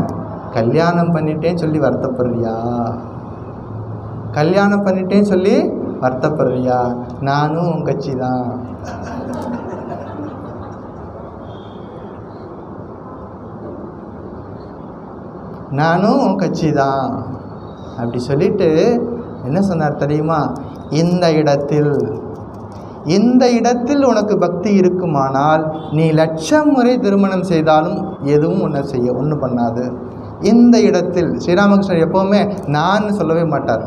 கல்யாணம் பண்ணிட்டேன்னு சொல்லி வருத்தப்படுறியா, கல்யாணம் பண்ணிட்டேன்னு சொல்லி வருத்தப்படுறியா, நானும் உன் கட்சி தான். நானும் உன் கட்சி தான் அப்படி சொல்லிட்டு என்ன சொன்னார் தெரியுமா, இந்த இடத்தில் உனக்கு பக்தி இருக்குமானால் நீ 1,00,000 முறை திருமணம் செய்தாலும் எதுவும் ஒன்றும் பண்ணாது. இந்த இடத்தில் ஸ்ரீராமகிருஷ்ணர் எப்போவுமே நான் சொல்லவே மாட்டார்,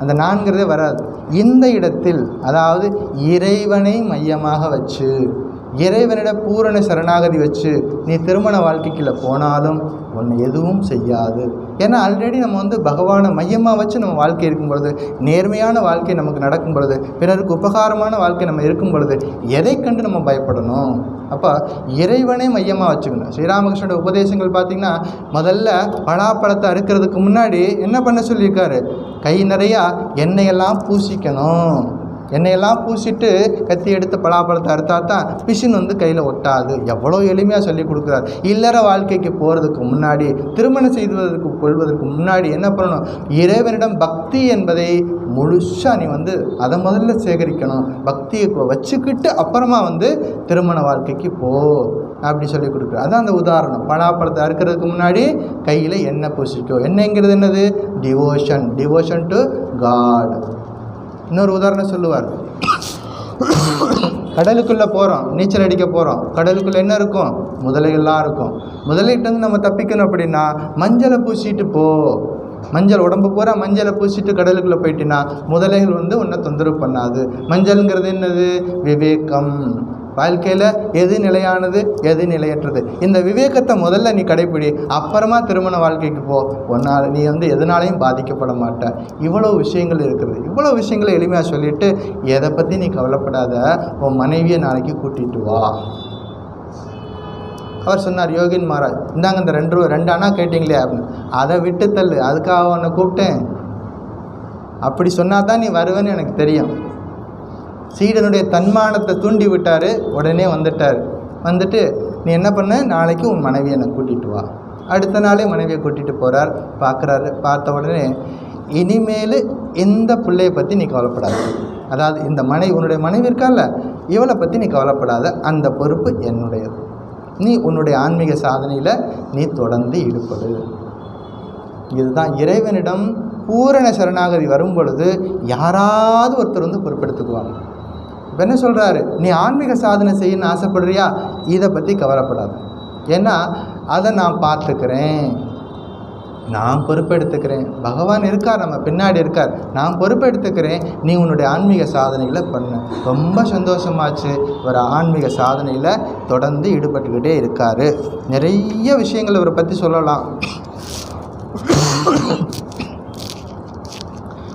அந்த நான்கிறதே வராது. இந்த இடத்தில், அதாவது இறைவனை மையமாக வச்சு, இறைவனிட பூரண சரணாகதி வச்சு நீ திருமண வாழ்க்கைக்குள்ள போனாலும் ஒன்று எதுவும் செய்யாது. ஏன்னா ஆல்ரெடி நம்ம வந்து பகவானை மையமாக வச்சு நம்ம வாழ்க்கை இருக்கும் பொழுது, நேர்மையான வாழ்க்கை நமக்கு நடக்கும் பொழுது, பிறருக்கு உபகாரமான வாழ்க்கை நம்ம இருக்கும் பொழுது எதை கண்டு நம்ம பயப்படணும்? அப்போ இறைவனை மையமாக வச்சுக்கணும். ஸ்ரீராமகிருஷ்ணோட உபதேசங்கள் பார்த்திங்கன்னா, முதல்ல பலாப்பழத்தை அறுக்கிறதுக்கு முன்னாடி என்ன பண்ண சொல்லியிருக்காரு, கை நிறையா எண்ணெயெல்லாம் பூசிக்கணும், எண்ணெயெல்லாம் பூசிட்டு கத்தி எடுத்து பலாப்பழத்தை அறுத்தா தான் பிசின் வந்து கையில் ஒட்டாது. எவ்வளோ எளிமையாக சொல்லி கொடுக்குறாரு. இல்லற வாழ்க்கைக்கு போகிறதுக்கு முன்னாடி, திருமணம் செய்வதற்கு கொள்வதற்கு முன்னாடி என்ன பண்ணணும், இறைவனிடம் பக்தி என்பதை முழுசாக நீ வந்து அதை முதல்ல சேகரிக்கணும், பக்தியை வச்சுக்கிட்டு அப்புறமா வந்து திருமண வாழ்க்கைக்கு போ அப்படி சொல்லி கொடுக்குறாரு. அதான் அந்த உதாரணம். பலாப்பழத்தை அறுக்கிறதுக்கு முன்னாடி கையில் எண்ணெய் பூசிக்கோ. எண்ணெய்ங்கிறது என்னது, டிவோஷன் டு காட். இன்னொரு உதாரணம் சொல்லுவார், கடலுக்குள்ளே போகிறோம், நீச்சல் அடிக்க போகிறோம், கடலுக்குள்ளே என்ன இருக்கும், முதலைகள்லாம் இருக்கும். முதலைகிட்டேருந்து நம்ம தப்பிக்கணும் அப்படின்னா மஞ்சளை பூசிட்டு போ, மஞ்சள் உடம்பு பூரா மஞ்சளை பூசிட்டு கடலுக்குள்ளே போயிட்டினா முதலைகள் வந்து உன்னை தொந்தரவு பண்ணாது. மஞ்சள்ங்கிறது என்னது, விவேகம். வாழ்க்கையில் எது நிலையானது எது நிலையற்றது, இந்த விவேகத்தை முதல்ல நீ கடைப்பிடி, அப்புறமா திருமண வாழ்க்கைக்கு போ, ஒன்றால் நீ வந்து எதனாலையும் பாதிக்கப்பட மாட்ட. இவ்வளோ விஷயங்கள் இருக்கிறது. இவ்வளோ விஷயங்களை எளிமையாக சொல்லிவிட்டு எதை பற்றி நீ கவலைப்படாத, உன் மனைவியை நாளைக்கு கூட்டிகிட்டு வா. அவர் சொன்னார், யோகின் மகாராஜ் இந்தாங்க இந்த 2 அணா கேட்டிங்களே அப்படின்னு, அதை விட்டு தள்ளு, அதுக்காக உன்னை கூப்பிட்டேன், அப்படி சொன்னால் தான் நீ வருவேன்னு எனக்கு தெரியும். சீடனுடைய தன்மானத்தை தூண்டி விட்டார், உடனே வந்துட்டு நீ என்ன பண்ண, நாளைக்கு உன் மனைவியை என்னை கூட்டிகிட்டு வா. அடுத்த நாளே மனைவியை கூட்டிகிட்டு போகிறார். பார்த்த உடனே இனிமேல் இந்த பிள்ளையை பற்றி நீ கவலைப்படாத, அதாவது இந்த உன்னுடைய மனைவி இருக்கால, இவளை பற்றி நீ கவலைப்படாத, அந்த பொறுப்பு என்னுடையது, நீ உன்னுடைய ஆன்மீக சாதனையில் நீ தொடர்ந்து ஈடுபடு. இதுதான் இறைவனிடம் பூரண சரணாகதி வரும் பொழுது யாராவது ஒருத்தர் வந்து பொறுப்பெடுத்துக்குவாங்க. இப்போ என்ன சொல்கிறாரு, நீ ஆன்மீக சாதனை செய்யணும்னு ஆசைப்படுறியா, இதை பற்றி கவலைப்படாது, ஏன்னா அதை நான் பார்த்துக்கிறேன், நான் பொறுப்பெடுத்துக்கிறேன். பகவான் இருக்கார், நம்ம பின்னாடி இருக்கார், நான் பொறுப்பெடுத்துக்கிறேன், நீ உன்னுடைய ஆன்மீக சாதனைகளை பண்ணு. ரொம்ப சந்தோஷமாச்சு. ஒரு ஆன்மீக சாதனையில் தொடர்ந்து ஈடுபட்டுக்கிட்டே இருக்கார். நிறைய விஷயங்கள் இவரை பற்றி சொல்லலாம்.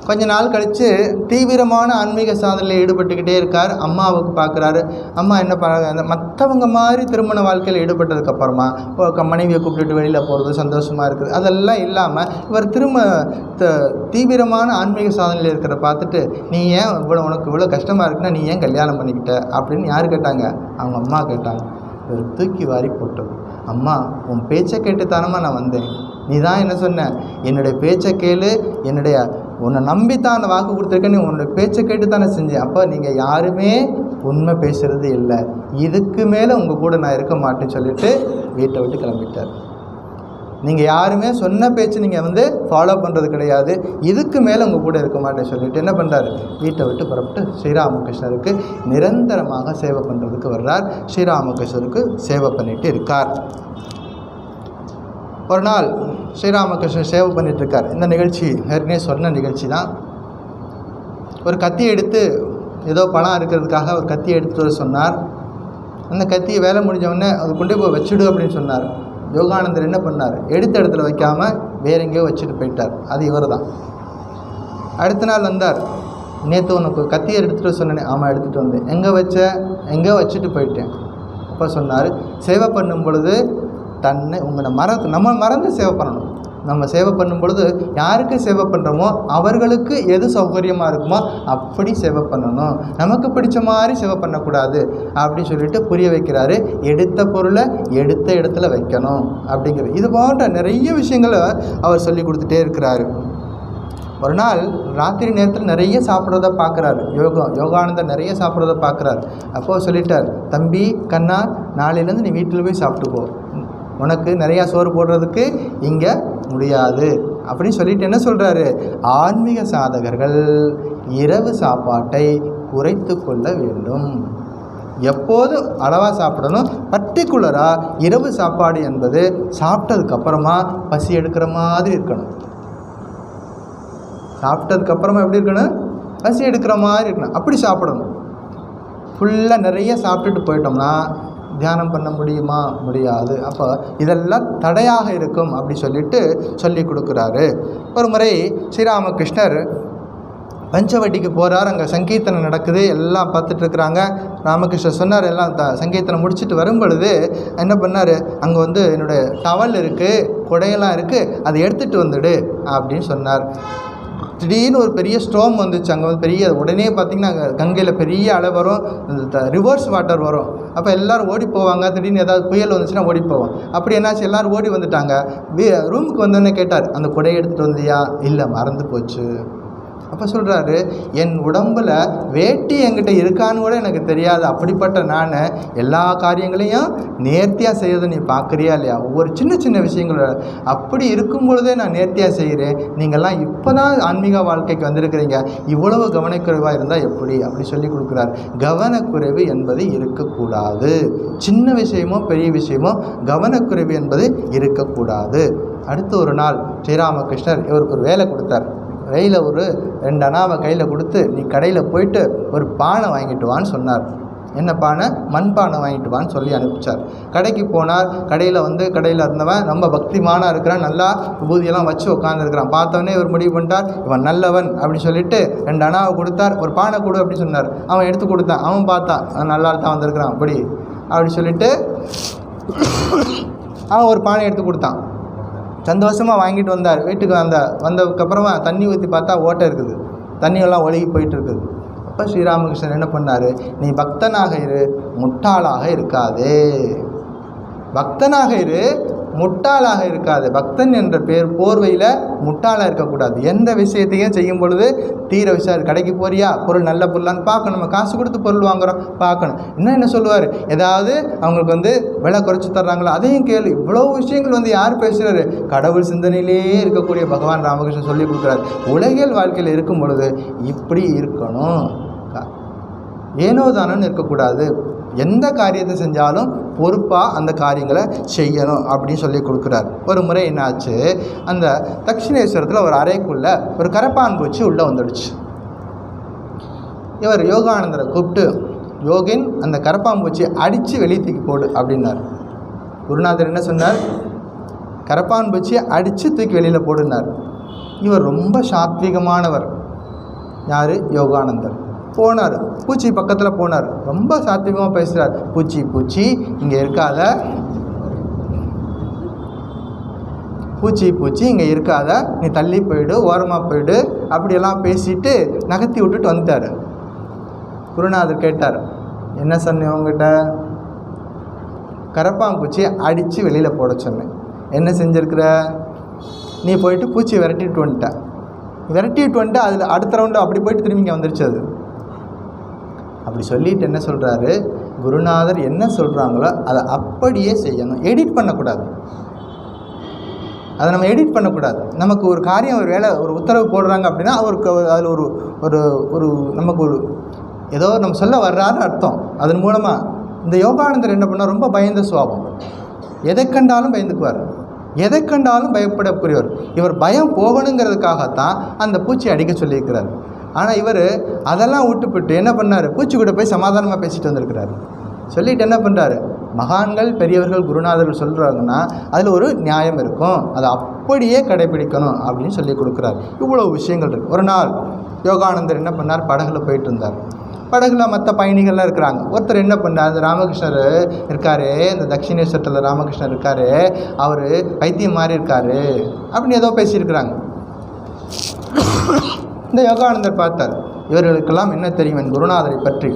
கொஞ்ச நாள் கழித்து தீவிரமான ஆன்மீக சாதனையில் ஈடுபட்டுக்கிட்டே இருக்கார். அம்மாவுக்கு பார்க்குறாரு. அம்மா என்ன பண்ணுறாங்க, மற்றவங்க மாதிரி திருமண வாழ்க்கையில் ஈடுபட்டதுக்கப்புறமா மனைவியை கூப்பிட்டுட்டு வெளியில் போகிறது, சந்தோஷமாக இருக்குது, அதெல்லாம் இல்லாமல் இவர் தீவிரமான ஆன்மீக சாதனையில் இருக்கிற பார்த்துட்டு, நீ ஏன் உனக்கு இவ்வளோ கஷ்டமாக இருக்குன்னா நீ ஏன் கல்யாணம் பண்ணிக்கிட்ட அப்படின்னு யார் கேட்டாங்க? அவங்க அம்மா கேட்டாங்க. இவர் தூக்கி வாரி போட்டது. அம்மா, உன் பேச்சை கேட்டுத்தானம்மா நான் வந்தேன். நீ தான் என்ன சொன்ன, என்னுடைய பேச்சை கேளு, உன்னை நம்பித்தான் அந்த வாக்கு கொடுத்துருக்கேன், நீ உன்னுடைய பேச்சை கேட்டு தானே செஞ்சேன். அப்போ நீங்கள் யாருமே உண்மை பேசுகிறது இல்லை, இதுக்கு மேலே உங்கள் கூட நான் இருக்க மாட்டேன்னு சொல்லிட்டு வீட்டை விட்டு கிளம்பிட்டார். நீங்கள் யாருமே சொன்ன பேச்சு நீங்கள் ஃபாலோ பண்ணுறது கிடையாது, இதுக்கு மேலே உங்கள் கூட இருக்க மாட்டேன்னு சொல்லிட்டு என்ன பண்ணுறாரு, வீட்டை விட்டு புறப்பட்டு ஸ்ரீராமகிருஷ்ணருக்கு நிரந்தரமாக சேவை பண்ணுறதுக்கு வர்றார். ஸ்ரீராமகிருஷ்ணருக்கு சேவை பண்ணிட்டு இருக்கார். ஒரு நாள் ஸ்ரீராமகிருஷ்ணன் சேவை பண்ணிட்டு இருக்கார். இந்த நிகழ்ச்சி ஏற்கனவே சொன்ன நிகழ்ச்சி தான். ஒரு கத்தி எடுத்து, ஏதோ பணம் இருக்கிறதுக்காக ஒரு கத்தியை எடுத்துகிட்டு வர சொன்னார். அந்த கத்தியை வேலை முடிஞ்சவொடனே அது கொண்டு போய் வச்சுடு அப்படின்னு சொன்னார். யோகானந்தர் என்ன பண்ணார், எடுத்த இடத்துல வைக்காமல் வேற எங்கேயோ வச்சுட்டு போயிட்டார். அது இவர் தான். அடுத்த நாள் வந்தார். நேற்று உனக்கு கத்தியை எடுத்துகிட்டு சொன்னேன். ஆமாம், எடுத்துகிட்டு வந்தேன். எங்கே வச்சுட்டு போயிட்டேன். அப்போ சொன்னார், சேவை பண்ணும் பொழுது நம்ம மறந்து சேவை பண்ணணும். நம்ம சேவை பண்ணும் பொழுது யாருக்கு சேவை பண்ணுறோமோ அவர்களுக்கு எது சௌகரியமாக இருக்குமோ அப்படி சேவை பண்ணணும், நமக்கு பிடிச்ச மாதிரி சேவை பண்ணக்கூடாது அப்படின்னு சொல்லிட்டு புரிய வைக்கிறாரு. எடுத்த பொருளை எடுத்த இடத்துல வைக்கணும் அப்படிங்கிறது. இது போன்ற நிறைய விஷயங்களை அவர் சொல்லி கொடுத்துட்டே இருக்கிறாரு. ஒரு நாள் ராத்திரி நேரத்தில் நிறைய சாப்பிட்றத பார்க்குறாரு. யோகானந்தர் நிறைய சாப்பிட்றத பார்க்குறாரு. அப்போது சொல்லிட்டார், தம்பி கண்ணா, நாளையிலேருந்து நீ வீட்டில் போய் சாப்பிட்டுக்கோ, உனக்கு நிறையா சோறு போடுறதுக்கு இங்கே முடியாது அப்படின்னு சொல்லிட்டு என்ன சொல்கிறாரு, ஆன்மீக சாதகர்கள் இரவு சாப்பாட்டை குறைத்து கொள்ள வேண்டும். எப்போதும் அளவாக சாப்பிடணும். பர்டிகுலராக இரவு சாப்பாடு என்பது சாப்பிட்டதுக்கப்புறமா பசி எடுக்கிற மாதிரி இருக்கணும். சாப்பிட்டதுக்கப்புறமா எப்படி இருக்கணும், பசி எடுக்கிற மாதிரி இருக்கணும். அப்படி சாப்பிடணும். ஃபுல்லாக நிறைய சாப்பிட்டுட்டு போயிட்டோம்னா தியானம் பண்ண முடியுமா? முடியாது. அப்போ இதெல்லாம் தடையாக இருக்கும் அப்படி சொல்லிட்டு சொல்லி கொடுக்குறாரு. ஒரு முறை ஸ்ரீராமகிருஷ்ணர் பஞ்சவட்டிக்கு போகிறார். அங்கே சங்கீர்த்தனம் நடக்குது, எல்லாம் பார்த்துட்ருக்குறாங்க. ராமகிருஷ்ணர் சொன்னார், எல்லாம் சங்கீர்த்தனம் முடிச்சுட்டு வரும் பொழுது என்ன பண்ணார், அங்கே என்னுடைய டவல் இருக்குது, குடையெல்லாம் இருக்குது, அதை எடுத்துகிட்டு வந்துடு அப்படின்னு சொன்னார். திடீர்னு ஒரு பெரிய ஸ்ட்ரோம் வந்துச்சு. அங்கே பெரிய, உடனே பார்த்திங்கன்னா அங்கே கங்கையில் பெரிய அலை வரும், ரிவர்ஸ் வாட்டர் வரும். அப்போ எல்லோரும் ஓடி போவாங்க. திடீர்னு ஏதாவது புயல் வந்துச்சுன்னா ஓடி போவோம். அப்படி என்னாச்சு, எல்லோரும் ஓடி வந்துட்டாங்க. ரூமுக்கு வந்தோடனே கேட்டார், அந்த குடையை எடுத்துகிட்டு வந்தியா? இல்லை, மறந்து போச்சு. அப்போ சொல்கிறாரு, என் உடம்பில் வேட்டி என்கிட்ட இருக்கான்னு கூட எனக்கு தெரியாது. அப்படிப்பட்ட நான் எல்லா காரியங்களையும் நேர்த்தியாக செய்யறதை நீ பார்க்குறியா இல்லையா? ஒவ்வொரு சின்ன சின்ன விஷயங்கள அப்படி இருக்கும் பொழுதே நான் நேர்த்தியாக செய்கிறேன். நீங்கள்லாம் இப்போ தான் ஆன்மீக வாழ்க்கைக்கு வந்திருக்கிறீங்க, இவ்வளவு கவனக்குறைவாக இருந்தால் எப்படி அப்படி சொல்லி கொடுக்குறார். கவனக்குறைவு என்பது இருக்கக்கூடாது. சின்ன விஷயமோ பெரிய விஷயமோ கவனக்குறைவு என்பது இருக்கக்கூடாது. அடுத்து ஒரு நாள் ஸ்ரீராமகிருஷ்ணர் இவருக்கு ஒரு வேலை கொடுத்தார். கையில் ஒரு 2 அணாவை கையில் கொடுத்து, நீ கடையில் போயிட்டு ஒரு பானை வாங்கிட்டு வான்னு சொன்னார். என்ன பானை? மண் பானை வாங்கிட்டு வான்னு சொல்லி அனுப்பிச்சார். கடைக்கு போனார். கடையில் இருந்தவன் ரொம்ப பக்திமானாக இருக்கிறான், நல்லா விபூதியெல்லாம் வச்சு உட்காந்துருக்கிறான். பார்த்தவொடனே இவர் முடிவு பண்ணிட்டார், இவன் நல்லவன் அப்படின்னு சொல்லிட்டு 2 அணாவை கொடுத்தார். ஒரு பானை கொடு அப்படின்னு சொன்னார். அவன் எடுத்து கொடுத்தான். அவன் பார்த்தான், அவன் நல்லா தான் வந்திருக்கிறான் அப்படி சொல்லிட்டு அவன் ஒரு பானை எடுத்து கொடுத்தான். சந்தோஷமாக வாங்கிட்டு வந்தார். வீட்டுக்கு வந்ததுக்கப்புறமா தண்ணி ஊற்றி பார்த்தா ஓட்டை இருக்குது, தண்ணியெல்லாம் ஒழுகி போயிட்டு இருக்குது. அப்போ ஸ்ரீராமகிருஷ்ணன் என்ன பண்ணார், நீ பக்தனாக இரு, முட்டாளாக இருக்காதே. பக்தனாக இரு, முட்டாளாக இருக்காது. பக்தன் என்ற போர்வையில் முட்டாளாக இருக்கக்கூடாது. எந்த விஷயத்தையும் செய்யும் பொழுது தீர விசாரி. கடைக்கு போறியா, பொருள் நல்ல பொருளான்னு பார்க்கணும். நம்ம காசு கொடுத்து பொருள் வாங்குகிறோம், பார்க்கணும். என்ன சொல்லுவார், ஏதாவது அவங்களுக்கு விலை குறைச்சி தர்றாங்களோ அதையும் கேளு. இவ்வளோ விஷயங்கள் யார் பேசுகிறாரு, கடவுள் சிந்தனையிலேயே இருக்கக்கூடிய பகவான் ராமகிருஷ்ணன் சொல்லி கொடுக்குறாரு. உலகியல் வாழ்க்கையில் இருக்கும் பொழுது இப்படி இருக்கணும், ஏனோ தானோன்னு இருக்கக்கூடாது. எந்த காரியத்தை செஞ்சாலும் பொறுப்பாக அந்த காரியங்களை செய்யணும் அப்படின்னு சொல்லி கொடுக்குறார். ஒரு முறை என்னாச்சு, அந்த தட்சிணேஸ்வரத்தில் ஒரு அறைக்குள்ளே ஒரு கரப்பான் பூச்சி உள்ளே வந்துடுச்சு. இவர் யோகானந்தரை கூப்பிட்டு, யோகின் அந்த கரப்பான்பூச்சியை அடித்து வெளியே தூக்கி போடு அப்படின்னார். குருநாதர் என்ன சொன்னார், கரப்பான்பூச்சியை அடித்து தூக்கி வெளியில் போடுனார். இவர் ரொம்ப சாத்வீகமானவர், யார்? யோகானந்தர். போனார், பூச்சி பக்கத்தில் போனார். ரொம்ப சாத்தியமாக பேசுகிறார். பூச்சி பூச்சி இங்கே இருக்காத, பூச்சி பூச்சி இங்கே இருக்காத, நீ தள்ளி போயிடு, ஓரமாக போயிடு அப்படியெல்லாம் பேசிட்டு நகர்த்தி விட்டுட்டு வந்துட்டார். குருநாதர் கேட்டார், என்ன சொன்னேன் உங்ககிட்ட? கரப்பாம்பூச்சியை அடித்து வெளியில் போட சொன்னேன். என்ன செஞ்சுருக்கிற? நீ போயிட்டு பூச்சியை விரட்டிட்டு வந்துட்டு அதில் அடுத்த ரவுண்டு அப்படி போயிட்டு திரும்பி இங்கே வந்துருச்சு. அது அப்படி சொல்லிட்டு என்ன சொல்கிறாரு, குருநாதர் என்ன சொல்கிறாங்களோ அதை அப்படியே செய்யணும், எடிட் பண்ணக்கூடாது. அதை நம்ம எடிட் பண்ணக்கூடாது. நமக்கு ஒரு காரியம், ஒரு வேலை, ஒரு உத்தரவு போடுறாங்க அப்படின்னா அவருக்கு அதில் ஒரு ஒரு ஒரு நமக்கு ஒரு ஏதோ நம்ம சொல்ல வர்றாருன்னு அர்த்தம். அதன் மூலமாக இந்த யோகானந்தர் என்ன பண்ணால், ரொம்ப பயந்த சுபாவம், எதை கண்டாலும் பயந்துக்குவார், எதை கண்டாலும் பயப்படக்கூடியவர். இவர் பயம் போகணுங்கிறதுக்காகத்தான் அந்த பூச்சியை அடிக்க சொல்லியிருக்கிறார். ஆனால் இவர் அதெல்லாம் விட்டுப்பட்டு என்ன பண்ணார், பூச்சி கூட போய் சமாதானமாக பேசிட்டு வந்திருக்கிறார். சொல்லிட்டு என்ன பண்ணுறாரு, மகான்கள் பெரியவர்கள் குருநாதர்கள் சொல்கிறாங்கன்னா அதில் ஒரு நியாயம் இருக்கும், அதை அப்படியே கடைபிடிக்கணும் அப்படின்னு சொல்லி கொடுக்குறார். இவ்வளோ விஷயங்கள் இருக்குது. ஒரு நாள் யோகானந்தர் என்ன பண்ணார், படகுல போயிட்டு இருந்தார். படகுல மற்ற பயணிகள்லாம் இருக்கிறாங்க. ஒருத்தர் என்ன பண்ணார், அந்த ராமகிருஷ்ணர் இருக்காரு, இந்த தட்சிணேஸ்வரத்தில் ராமகிருஷ்ணர் இருக்கார், அவர் பைத்தியம் மாதிரி இருக்கார் அப்படின்னு ஏதோ பேசியிருக்கிறாங்க. இந்த யோகானந்தர் பார்த்தார், இவர்களுக்கெல்லாம் என்ன தெரியும் என் குருநாதரை பற்றி,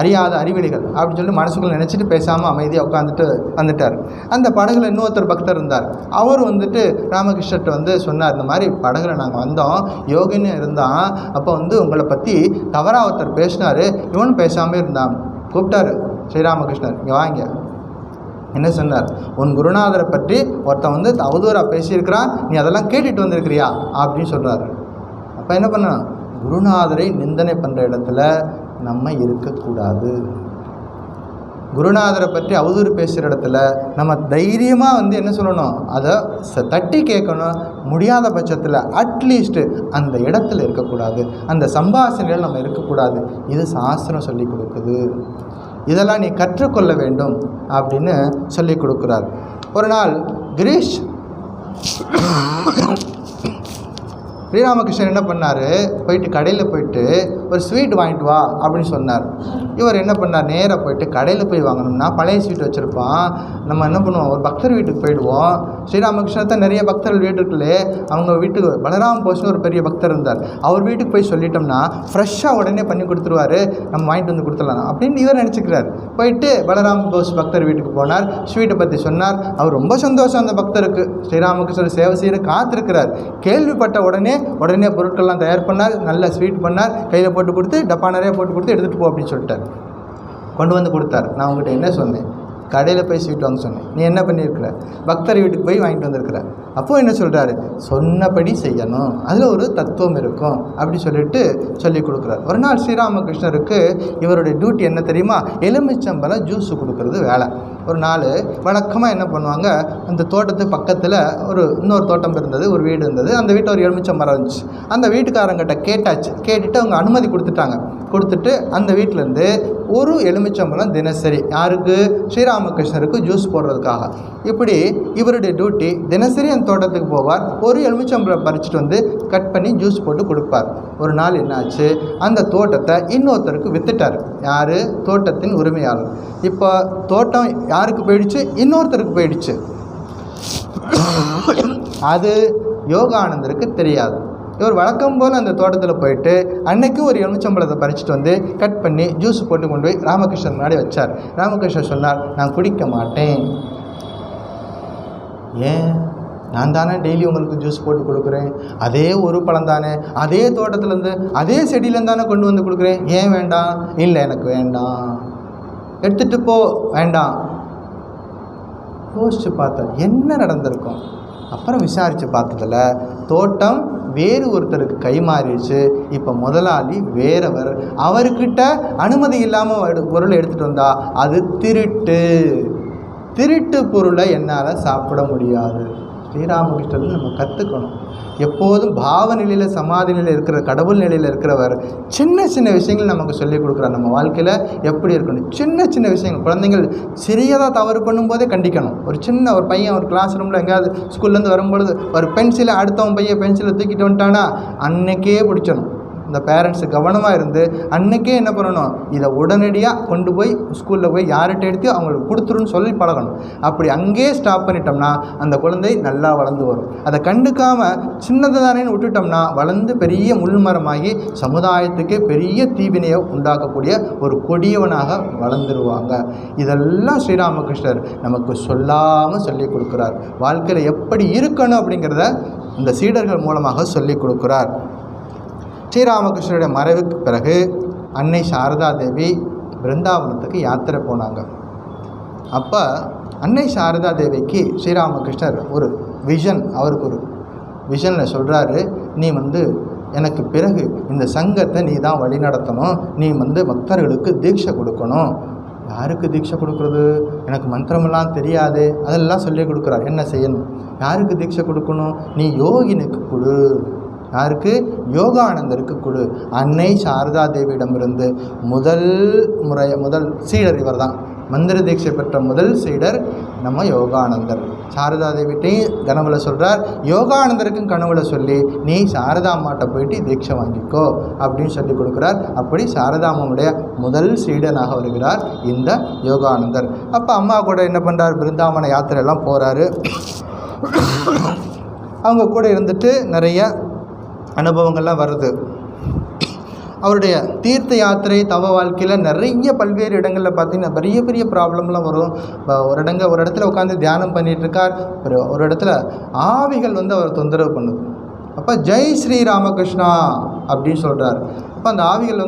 அறியாத அறிவிலிகள் அப்படின்னு சொல்லி மனசுக்குள்ள நினச்சிட்டு பேசாமல் அமைதியாக உட்காந்துட்டு வந்துட்டார். அந்த படகுல இன்னொருத்தர் பக்தர் இருந்தார். அவர் வந்துட்டு ராமகிருஷ்ணர்கிட்ட சொன்னார், இந்த மாதிரி படகுல நாங்கள் வந்தோம், யோகின்னு இருந்தான், அப்போ உங்களை பற்றி தவறாக ஒருத்தர் பேசினார், இவனும் பேசாமல் இருந்தான். கூப்பிட்டாரு ஸ்ரீராமகிருஷ்ணர், இங்கே வாங்க. என்ன சொன்னார், உன் குருநாதரை பற்றி ஒருத்தன் அவதூறாக பேசியிருக்கிறான், நீ அதெல்லாம் கேட்டுட்டு வந்திருக்கிறியா அப்படின்னு சொல்கிறாரு. அப்போ என்ன பண்ணணும், குருநாதரை நிந்தனை பண்ணுற இடத்துல நம்ம இருக்கக்கூடாது. குருநாதரை பற்றி அவதூறு பேசுகிற இடத்துல நம்ம தைரியமாக என்ன சொல்லணும், அதை தட்டி கேட்கணும். முடியாத பட்சத்தில் அட்லீஸ்ட்டு அந்த இடத்துல இருக்கக்கூடாது, அந்த சம்பாஷணைகள் நம்ம இருக்கக்கூடாது. இது சாஸ்திரம் சொல்லி கொடுக்குது, இதெல்லாம் நீ கற்றுக்கொள்ள வேண்டும் அப்படின்னு சொல்லி கொடுக்குறார். ஒரு நாள் கிரீஷ் ஸ்ரீராமகிருஷ்ணன் என்ன பண்ணார், போயிட்டு கடையில் போயிட்டு ஒரு ஸ்வீட் வாங்கிட்டு வா அப்படின்னு சொன்னார். இவர் என்ன பண்ணார், நேராக போயிட்டு கடையில் போய் வாங்கணும்னா பழைய ஸ்வீட் வச்சுருப்பான். நம்ம என்ன பண்ணுவோம், ஒரு பக்தர் வீட்டுக்கு போயிடுவோம். ஸ்ரீராமகிருஷ்ணத்தை நிறைய பக்தர்கள் வீட்டு இருக்குல்லே, அவங்க வீட்டுக்கு பலராம் போஸ்னு ஒரு பெரிய பக்தர் இருந்தார். அவர் வீட்டுக்கு போய் சொல்லிட்டோம்னா ஃப்ரெஷ்ஷாக உடனே பண்ணி கொடுத்துருவாரு, நம்ம வாங்கிட்டு வந்து கொடுத்துடலாம் அப்படின்னு இவர் நினச்சிக்கிறார். போயிட்டு பலராம் போஸ் பக்தர் வீட்டுக்கு போனார், ஸ்வீட்டை பற்றி சொன்னார். அவர் ரொம்ப சந்தோஷம், அந்த பக்தருக்கு ஸ்ரீராமகிருஷ்ணர் சேவை செய்கிற காத்திருக்கிறார். கேள்விப்பட்ட உடனே பொருட்கள்லாம் தயார் பண்ணார், நல்ல ஸ்வீட் பண்ணார், கையில் போட்டு கொடுத்து டப்பா நிறைய போட்டு கொடுத்து எடுத்துகிட்டு போ அப்படின்னு சொல்லிட்டார். கொண்டு வந்து கொடுத்தார். நான் உங்கள்கிட்ட என்ன சொன்னேன், கடையில் போய் ஸ்வீட் வாங்க சொன்னேன், நீ என்ன பண்ணியிருக்கிற, பக்தர் வீட்டுக்கு போய் வாங்கிட்டு வந்திருக்கிற. அப்போது என்ன சொல்கிறாரு, சொன்னபடி செய்யணும், அதில் ஒரு தத்துவம் இருக்கும் அப்படி சொல்லிட்டு சொல்லி கொடுக்குறார். ஒரு நாள் ஸ்ரீராமகிருஷ்ணருக்கு இவருடைய டியூட்டி என்ன தெரியுமா, எலுமிச்சம்பழம் ஜூஸ் கொடுக்கறது வேலை. ஒரு நாள் வழக்கமாக என்ன பண்ணுவாங்க, அந்த தோட்டத்துக்கு பக்கத்தில் இன்னொரு தோட்டம் இருந்தது, ஒரு வீடு இருந்தது. அந்த வீட்டில் ஒரு எலுமிச்சம்பழம் இருந்துச்சு. அந்த வீட்டுக்காரங்கிட்ட கேட்டுட்டு அவங்க அனுமதி கொடுத்துட்டு அந்த வீட்டிலேருந்து ஒரு எலுமிச்சம்பழம் தினசரி யாருக்கு, ஸ்ரீராமகிருஷ்ணருக்கு ஜூஸ் போடுறதுக்காக. இப்படி இவருடைய டியூட்டி, தினசரி அந்த தோட்டத்துக்கு போவார், ஒரு எலுமிச்சம்பழம் பறிச்சுட்டு கட் பண்ணி ஜூஸ் போட்டு கொடுப்பார். ஒரு நாள் என்னாச்சு, அந்த தோட்டத்தை இன்னொருத்தருக்கு வித்துட்டார். யார், தோட்டத்தின் உரிமையாளர். இப்போ தோட்டம் யாருக்கு போயிடுச்சு, இன்னொருத்தருக்கு போயிடுச்சு. அது யோகானந்தருக்கு தெரியாது. இவர் வழக்கம் போல் அந்த தோட்டத்தில் போயிட்டு அன்னைக்கு ஒரு எலுமிச்சம்பழத்தை பறிச்சுட்டு கட் பண்ணி ஜூஸ் போட்டு கொண்டு போய் ராமகிருஷ்ணன் முன்னாடி வச்சார். ராமகிருஷ்ணன் சொன்னார், நான் குடிக்க மாட்டேன். ஏன், நான் தானே டெய்லி உங்களுக்கு ஜூஸ் போட்டு கொடுக்குறேன், அதே ஒரு பழம் தானே, அதே தோட்டத்துலேருந்து அதே செடியிலேருந்து தானே கொண்டு வந்து கொடுக்குறேன், ஏன் வேண்டாம்? இல்லை எனக்கு வேண்டாம், எடுத்துகிட்டு போ, வேண்டாம். யோசித்து பார்த்தார் என்ன நடந்திருக்கும். அப்புறம் விசாரித்து பார்த்ததில் தோட்டம் வேறு ஒருத்தருக்கு கை மாறிடுச்சு. இப்போ முதலாளி வேறவர், அவர்கிட்ட அனுமதி இல்லாமல் பொருளை எடுத்துகிட்டு வந்தால் அது திருட்டு பொருளை என்னால் சாப்பிட முடியாது. ஸ்ரீராமகிருஷ்ணர் நம்ம கற்றுக்கணும். எப்போதும் பாவ நிலையில், சமாதி நிலையில் இருக்கிற, கடவுள் நிலையில் இருக்கிறவர் சின்ன சின்ன விஷயங்கள் நமக்கு சொல்லிக் கொடுக்குறார். நம்ம வாழ்க்கையில் எப்படி இருக்கணும், சின்ன சின்ன விஷயங்கள். குழந்தைங்கள் சிறியதாக தவறு பண்ணும்போதே கண்டிக்கணும். ஒரு பையன் ஒரு கிளாஸ் ரூமில் எங்கேயாவது ஸ்கூல்லேருந்து வரும்பொழுது ஒரு பென்சிலை, அடுத்தவன் பையன் பென்சிலை தூக்கிட்டு வந்துட்டானா அன்னைக்கே பிடிச்சணும். இந்த பேரண்ட்ஸு கவனமாக இருந்து அன்றைக்கே என்ன பண்ணணும், இதை உடனடியாக கொண்டு போய் ஸ்கூலில் போய் யார்கிட்ட எடுத்து அவங்களுக்கு கொடுத்துருன்னு சொல்லி பழகணும். அப்படி அங்கேயே ஸ்டாப் பண்ணிட்டோம்னா அந்த குழந்தை நல்லா வளர்ந்து வரும். அதை கண்டுக்காமல் சின்னது தானேன்னு விட்டுட்டோம்னா வளர்ந்து பெரிய முள்மரமாகி சமுதாயத்துக்கு பெரிய தீவினையை உண்டாக்கக்கூடிய ஒரு கொடியவனாக வளர்ந்துருவாங்க. இதெல்லாம் ஸ்ரீராமகிருஷ்ணர் நமக்கு சொல்லாமல் சொல்லி கொடுக்குறார். வாழ்க்கையில் எப்படி இருக்கணும் அப்படிங்கிறத இந்த சீடர்கள் மூலமாக சொல்லி கொடுக்குறார். ஸ்ரீராமகிருஷ்ணருடைய மறைவுக்கு பிறகு அன்னை சாரதா தேவி பிருந்தாவனத்துக்கு யாத்திரை போனாங்க. அப்போ அன்னை சாரதா தேவிக்கு ஸ்ரீராமகிருஷ்ணர் ஒரு விஷன், அவருக்கு ஒரு விஷனில் சொல்கிறாரு, நீ எனக்கு பிறகு இந்த சங்கத்தை நீ தான் வழி நடத்தணும், நீ பக்தர்களுக்கு தீட்சை கொடுக்கணும். யாருக்கு தீட்சை கொடுக்குறது, எனக்கு மந்திரமெல்லாம் தெரியாது, அதெல்லாம் சொல்லி கொடுக்குறார். என்ன செய்யணும், யாருக்கு தீட்சை கொடுக்கணும், நீ யோகினுக்கு கொடு. யாருக்கு, யோகானந்தருக்கு கொடு. அன்னை சாரதா தேவியிடமிருந்து முதல் சீடர் இவர் தான். மந்திர தீட்சை பெற்ற முதல் சீடர் நம்ம யோகானந்தர். சாரதா தேவிட்டையும் கனவுல சொல்கிறார், யோகானந்தருக்கும் கனவுல சொல்லி நீ சாரதாம்மாட்ட போயிட்டு தீட்சை வாங்கிக்கோ அப்படின்னு சொல்லி கொடுக்குறார். அப்படி சாரதாம்மாவுடைய முதல் சீடனாக வருகிறார் இந்த யோகானந்தர். அப்போ அம்மா கூட என்ன பண்ணுறார், பிருந்தாவன யாத்திரையெல்லாம் போகிறாரு. அவங்க கூட இருந்துட்டு நிறைய அனுபவங்கள்லாம் வருது. அவருடைய தீர்த்த யாத்திரை தவ வாழ்க்கையில் நிறைய பல்வேறு இடங்களில் பார்த்திங்கன்னா பெரிய பெரிய ப்ராப்ளம்லாம் வரும். ஒரு இடத்துல உட்காந்து தியானம் பண்ணிகிட்ருக்கார், ஒரு இடத்துல ஆவிகள் அவர் தொந்தரவு பண்ணுது. அப்போ ஜெய் ஸ்ரீ ராமகிருஷ்ணா அப்படின்னு சொல்கிறார். அப்போ அந்த ஆவிகள்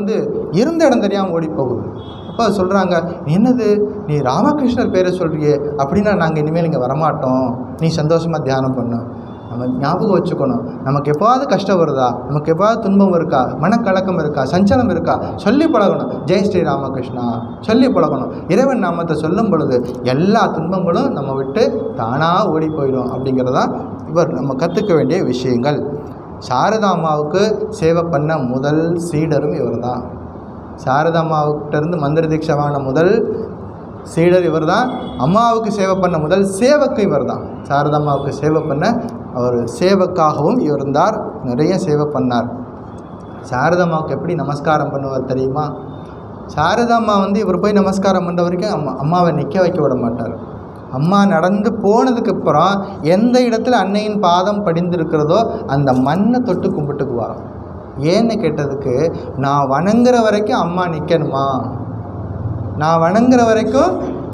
இருந்த இடம் தெரியாமல் ஓடி போகுது. அப்போ சொல்கிறாங்க, என்னது நீ ராமகிருஷ்ணர் பேரை சொல்கிறியே, அப்படின்னா நாங்கள் இனிமேல் இங்கே வரமாட்டோம், நீ சந்தோஷமாக தியானம் பண்ணு. நம்ம ஞாபகம் வச்சுக்கணும், நமக்கு எப்போவாவது கஷ்டம் வருதா, நமக்கு எப்போவாவது துன்பம் இருக்கா, மனக்கலக்கம் இருக்கா, சஞ்சலம் இருக்கா, சொல்லி பழகணும். ஜெய் ஸ்ரீ ராமகிருஷ்ணா சொல்லி பழகணும். இறைவன் நாமத்தை சொல்லும் பொழுது எல்லா துன்பங்களும் நம்ம விட்டு தானாக ஓடி போயிடும். அப்படிங்கிறதான் இவர் நம்ம கற்றுக்க வேண்டிய விஷயங்கள். சாரதாம்மாவுக்கு சேவை பண்ண முதல் சீடரும் இவர் தான். சாரதாம்மாவுக்கிட்டேருந்து மந்திர தீட்சை வாங்கின முதல் சீடர் இவர் தான். அம்மாவுக்கு சேவை பண்ண முதல் சேவக்கு இவர் தான். சாரதாம்மாவுக்கு சேவை பண்ண அவர் சேவக்காகவும் இருந்தார், நிறைய சேவை பண்ணார். சாரதாம்மாவுக்கு எப்படி நமஸ்காரம் பண்ணுவார் தெரியுமா? சாரதாம்மா இவர் போய் நமஸ்காரம் பண்ணுற வரைக்கும் அம்மாவை நிற்க வைக்க விட மாட்டார். அம்மா நடந்து போனதுக்கப்புறம் எந்த இடத்துல அன்னையின் பாதம் படிந்திருக்கிறதோ அந்த மண்ணை தொட்டு கும்பிட்டுக்குவார். ஏன்னு கேட்டதுக்கு, நான் வணங்குற வரைக்கும் அம்மா நிற்கணுமா, நான் வணங்குற வரைக்கும்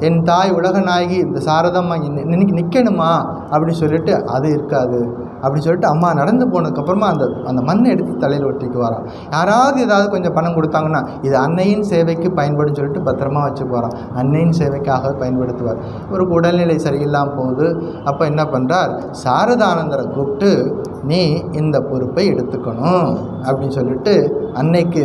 என் தாய் உலக நாயகி இந்த சாரதாம்மா இன்னைக்கு நிற்கணுமா அப்படின்னு சொல்லிட்டு அது இருக்காது. அப்படி சொல்லிட்டு அம்மா நடந்து போனதுக்கப்புறமா அந்த மண்ணை எடுத்து தலையில் ஒட்டிக்குவாராம். யாராவது ஏதாவது கொஞ்சம் பணம் கொடுத்தாங்கன்னா இது அன்னையின் சேவைக்கு பயன்படும் சொல்லிட்டு பத்திரமா வச்சுக்குவாராம். அன்னையின் சேவைக்காக பயன்படுத்துவார். இவருக்கு உடல்நிலை சரியில்லாமல் போகுது. அப்போ என்ன பண்ணுறார், சாரதானந்தரை கூப்பிட்டு நீ இந்த பொறுப்பை எடுத்துக்கணும் அப்படின்னு சொல்லிட்டு அன்னைக்கு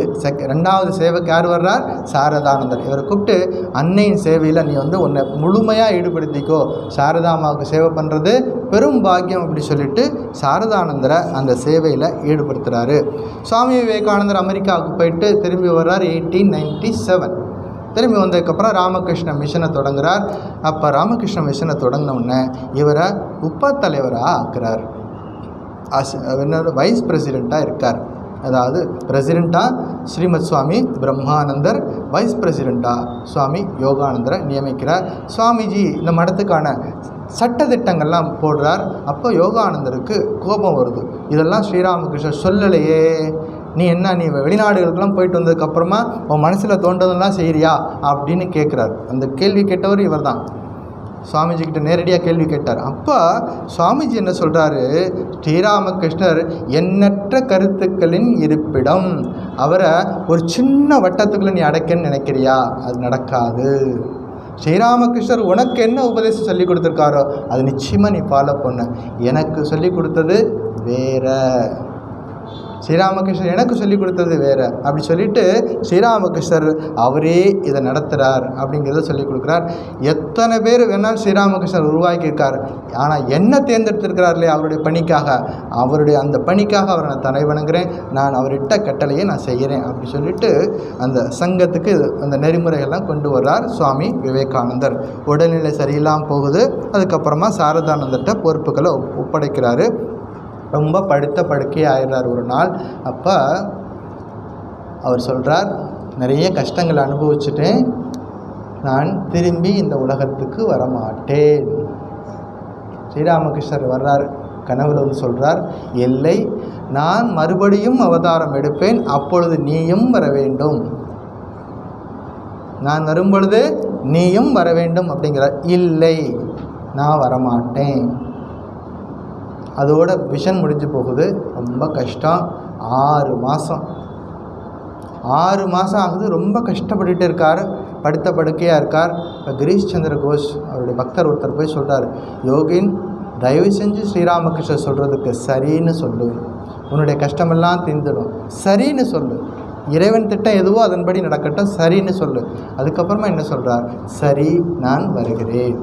ரெண்டாவது சேவைக்கு யார் வர்றார், சாரதானந்தர். இவரை கூப்பிட்டு அன்னையின் சேவையில் நீ உன்னை முழுமையாக ஈடுபடுத்திக்கோ, சாரதாமாவுக்கு சேவை பண்ணுறது பெரும் பாக்கியம் அப்படி சொல்லிட்டு சாரதானந்தரை அந்த சேவையில் ஈடுபடுத்துகிறாரு. சுவாமி விவேகானந்தர் அமெரிக்காவுக்கு போயிட்டு திரும்பி வர்றார் 1897. திரும்பி வந்ததுக்கப்புறம் ராமகிருஷ்ண மிஷனை தொடங்குகிறார். அப்போ ராமகிருஷ்ண மிஷனை தொடங்கினோடனே இவரை உபத்தலைவராக ஆக்குறார். என்னோட வைஸ் பிரசிடெண்ட்டாக இருக்கார். அதாவது பிரசிடெண்ட்டாக ஸ்ரீமத் சுவாமி பிரம்மானந்தர், வைஸ் பிரசிடெண்ட்டாக சுவாமி யோகானந்தரை நியமிக்கிறார். சுவாமிஜி இந்த மடத்துக்கான சட்டத்திட்டங்கள்லாம் போடுறார். அப்போ யோகானந்தருக்கு கோபம் வருது. இதெல்லாம் ஸ்ரீராமகிருஷ்ணர் சொல்லலையே, நீ வெளிநாடுகளுக்கெல்லாம் போயிட்டு வந்ததுக்கப்புறமா உன் மனசில் தோன்றதெல்லாம் செய்கிறியா அப்படின்னு கேட்குறார். அந்த கேள்வி கேட்டவர் இவர் தான். சுவாமிஜிக்கிட்ட நேரடியாக கேள்வி கேட்டார். அப்போ சுவாமிஜி என்ன சொல்கிறாரு, ஸ்ரீராமகிருஷ்ணர் எண்ணற்ற கருத்துக்களின் இருப்பிடம். அவரை ஒரு சின்ன வட்டத்துக்குள்ளே நீ அடைக்கன்னு நினைக்கிறியா, அது நடக்காது. ஸ்ரீராமகிருஷ்ணர் உனக்கு என்ன உபதேசம் சொல்லி கொடுத்துருக்காரோ அது நிச்சயமாக நீ ஃபாலோ பண்ண. எனக்கு சொல்லி கொடுத்தது வேற, ஸ்ரீராமகிருஷ்ணர் எனக்கு சொல்லிக் கொடுத்தது வேறு அப்படி சொல்லிட்டு ஸ்ரீராமகிருஷ்ணர் அவரே இதை நடத்துகிறார் அப்படிங்கிறத சொல்லிக் கொடுக்குறார். எத்தனை பேர் வேணாலும் ஸ்ரீராமகிருஷ்ணர் உருவாக்கியிருக்கார். ஆனால் என்ன தேர்ந்தெடுத்திருக்கிறார் இல்லையா அவருடைய பணிக்காக, அவருடைய அந்த பணிக்காக அவரை நான் தலை வணங்குறேன், நான் அவர்கிட்ட கட்டளையை நான் செய்கிறேன் அப்படி சொல்லிட்டு அந்த சங்கத்துக்கு அந்த நெறிமுறைகள்லாம் கொண்டு வர்றார் சுவாமி விவேகானந்தர். உடல்நிலை சரியில்லாமல் போகுது. அதுக்கப்புறமா சாரதானந்தர்கிட்ட பொறுப்புகளை ஒப்படைக்கிறாரு. ரொம்ப படுத்த படுக்கை ஆயிடுறார் ஒரு நாள். அப்போ அவர் சொல்கிறார், நிறைய கஷ்டங்களை அனுபவிச்சுட்டேன், நான் திரும்பி இந்த உலகத்துக்கு வரமாட்டேன். ஸ்ரீராமகிருஷ்ணர் வர்றார், கனவுல வந்து சொல்கிறார், இல்லை, நான் மறுபடியும் அவதாரம் எடுப்பேன், அப்பொழுது நீயும் வர வேண்டும், நான் வரும்பொழுது நீயும் வர வேண்டும் அப்படிங்கிறார். இல்லை, நான் வரமாட்டேன். அதோட விஷன் முடிஞ்சு போகுது. ரொம்ப கஷ்டம். 6 மாதம் ஆகுது. ரொம்ப கஷ்டப்பட்டுகிட்டே இருக்கார். படுத்த படுக்கையாக இருக்கார். இப்போ கிரீஷ் சந்திர கோஷ் அவருடைய பக்தர் ஒருத்தர் போய் சொல்கிறார், யோகின், தயவு செஞ்சு ஸ்ரீராமகிருஷ்ணர் சொல்கிறதுக்கு சரின்னு சொல்லு, உன்னுடைய கஷ்டமெல்லாம் தீர்ந்துடும், சரின்னு சொல்லு, இறைவன் திட்டம் எதுவோ அதன்படி நடக்கட்டும், சரின்னு சொல்லு. அதுக்கப்புறமா என்ன சொல்கிறார், சரி, நான் வருகிறேன்,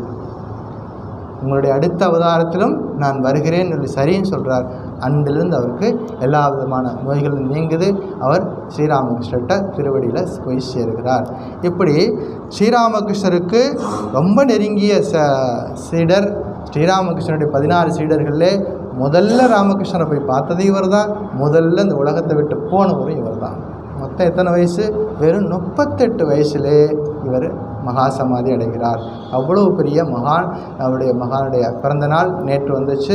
உங்களுடைய அடுத்த அவதாரத்திலும் நான் வருகிறேன் சொல்லி சரின்னு சொல்கிறார். அன்றிலிருந்து அவருக்கு எல்லா விதமான நோய்களும் நீங்குது. அவர் ஸ்ரீராமகிருஷ்ணர்கிட்ட திருவடியில் போய் சேருகிறார். இப்படி ஸ்ரீராமகிருஷ்ணருக்கு ரொம்ப நெருங்கிய சீடர். ஸ்ரீராமகிருஷ்ணனுடைய 16 சீடர்களே முதல்ல ராமகிருஷ்ணரை போய் பார்த்தது இவர் தான். முதல்ல இந்த உலகத்தை விட்டு போனவரும் இவர் தான். மொத்தம் எத்தனை வயசு? வெறும் 38 வயசுலே இவர் மகாசமாதி அடைகிறார். அவ்வளோ பெரிய மகான். அவருடைய மகானுடைய பிறந்த நாள் நேற்று வந்துச்சு.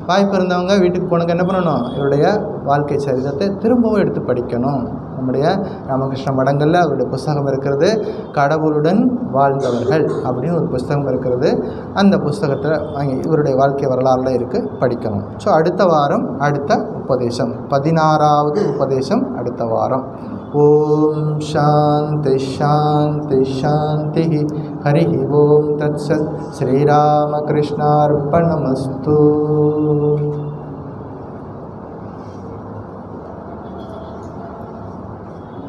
வாய்ப்பு இருந்தவங்க வீட்டுக்கு போனவங்க என்ன பண்ணணும், இவருடைய வாழ்க்கை சரித்திரத்தை திரும்பவும் எடுத்து படிக்கணும். நம்முடைய ராமகிருஷ்ண மடங்களில் அவருடைய புஸ்தகம் இருக்கிறது, கடவுளுடன் வாழ்ந்தவர்கள் அப்படின்னு ஒரு புஸ்தகம் இருக்கிறது. அந்த புஸ்தகத்தில் இவருடைய வாழ்க்கை வரலாறுலாம் இருக்குது, படிக்கணும். ஸோ அடுத்த வாரம் அடுத்த உபதேசம், 16வது உபதேசம் அடுத்த வாரம். ஓம் சாந்தி சாந்தி சாந்தி. ஹரி ஓம் தத்சத். ஸ்ரீராமகிருஷ்ணார்ப்பணமஸ்து.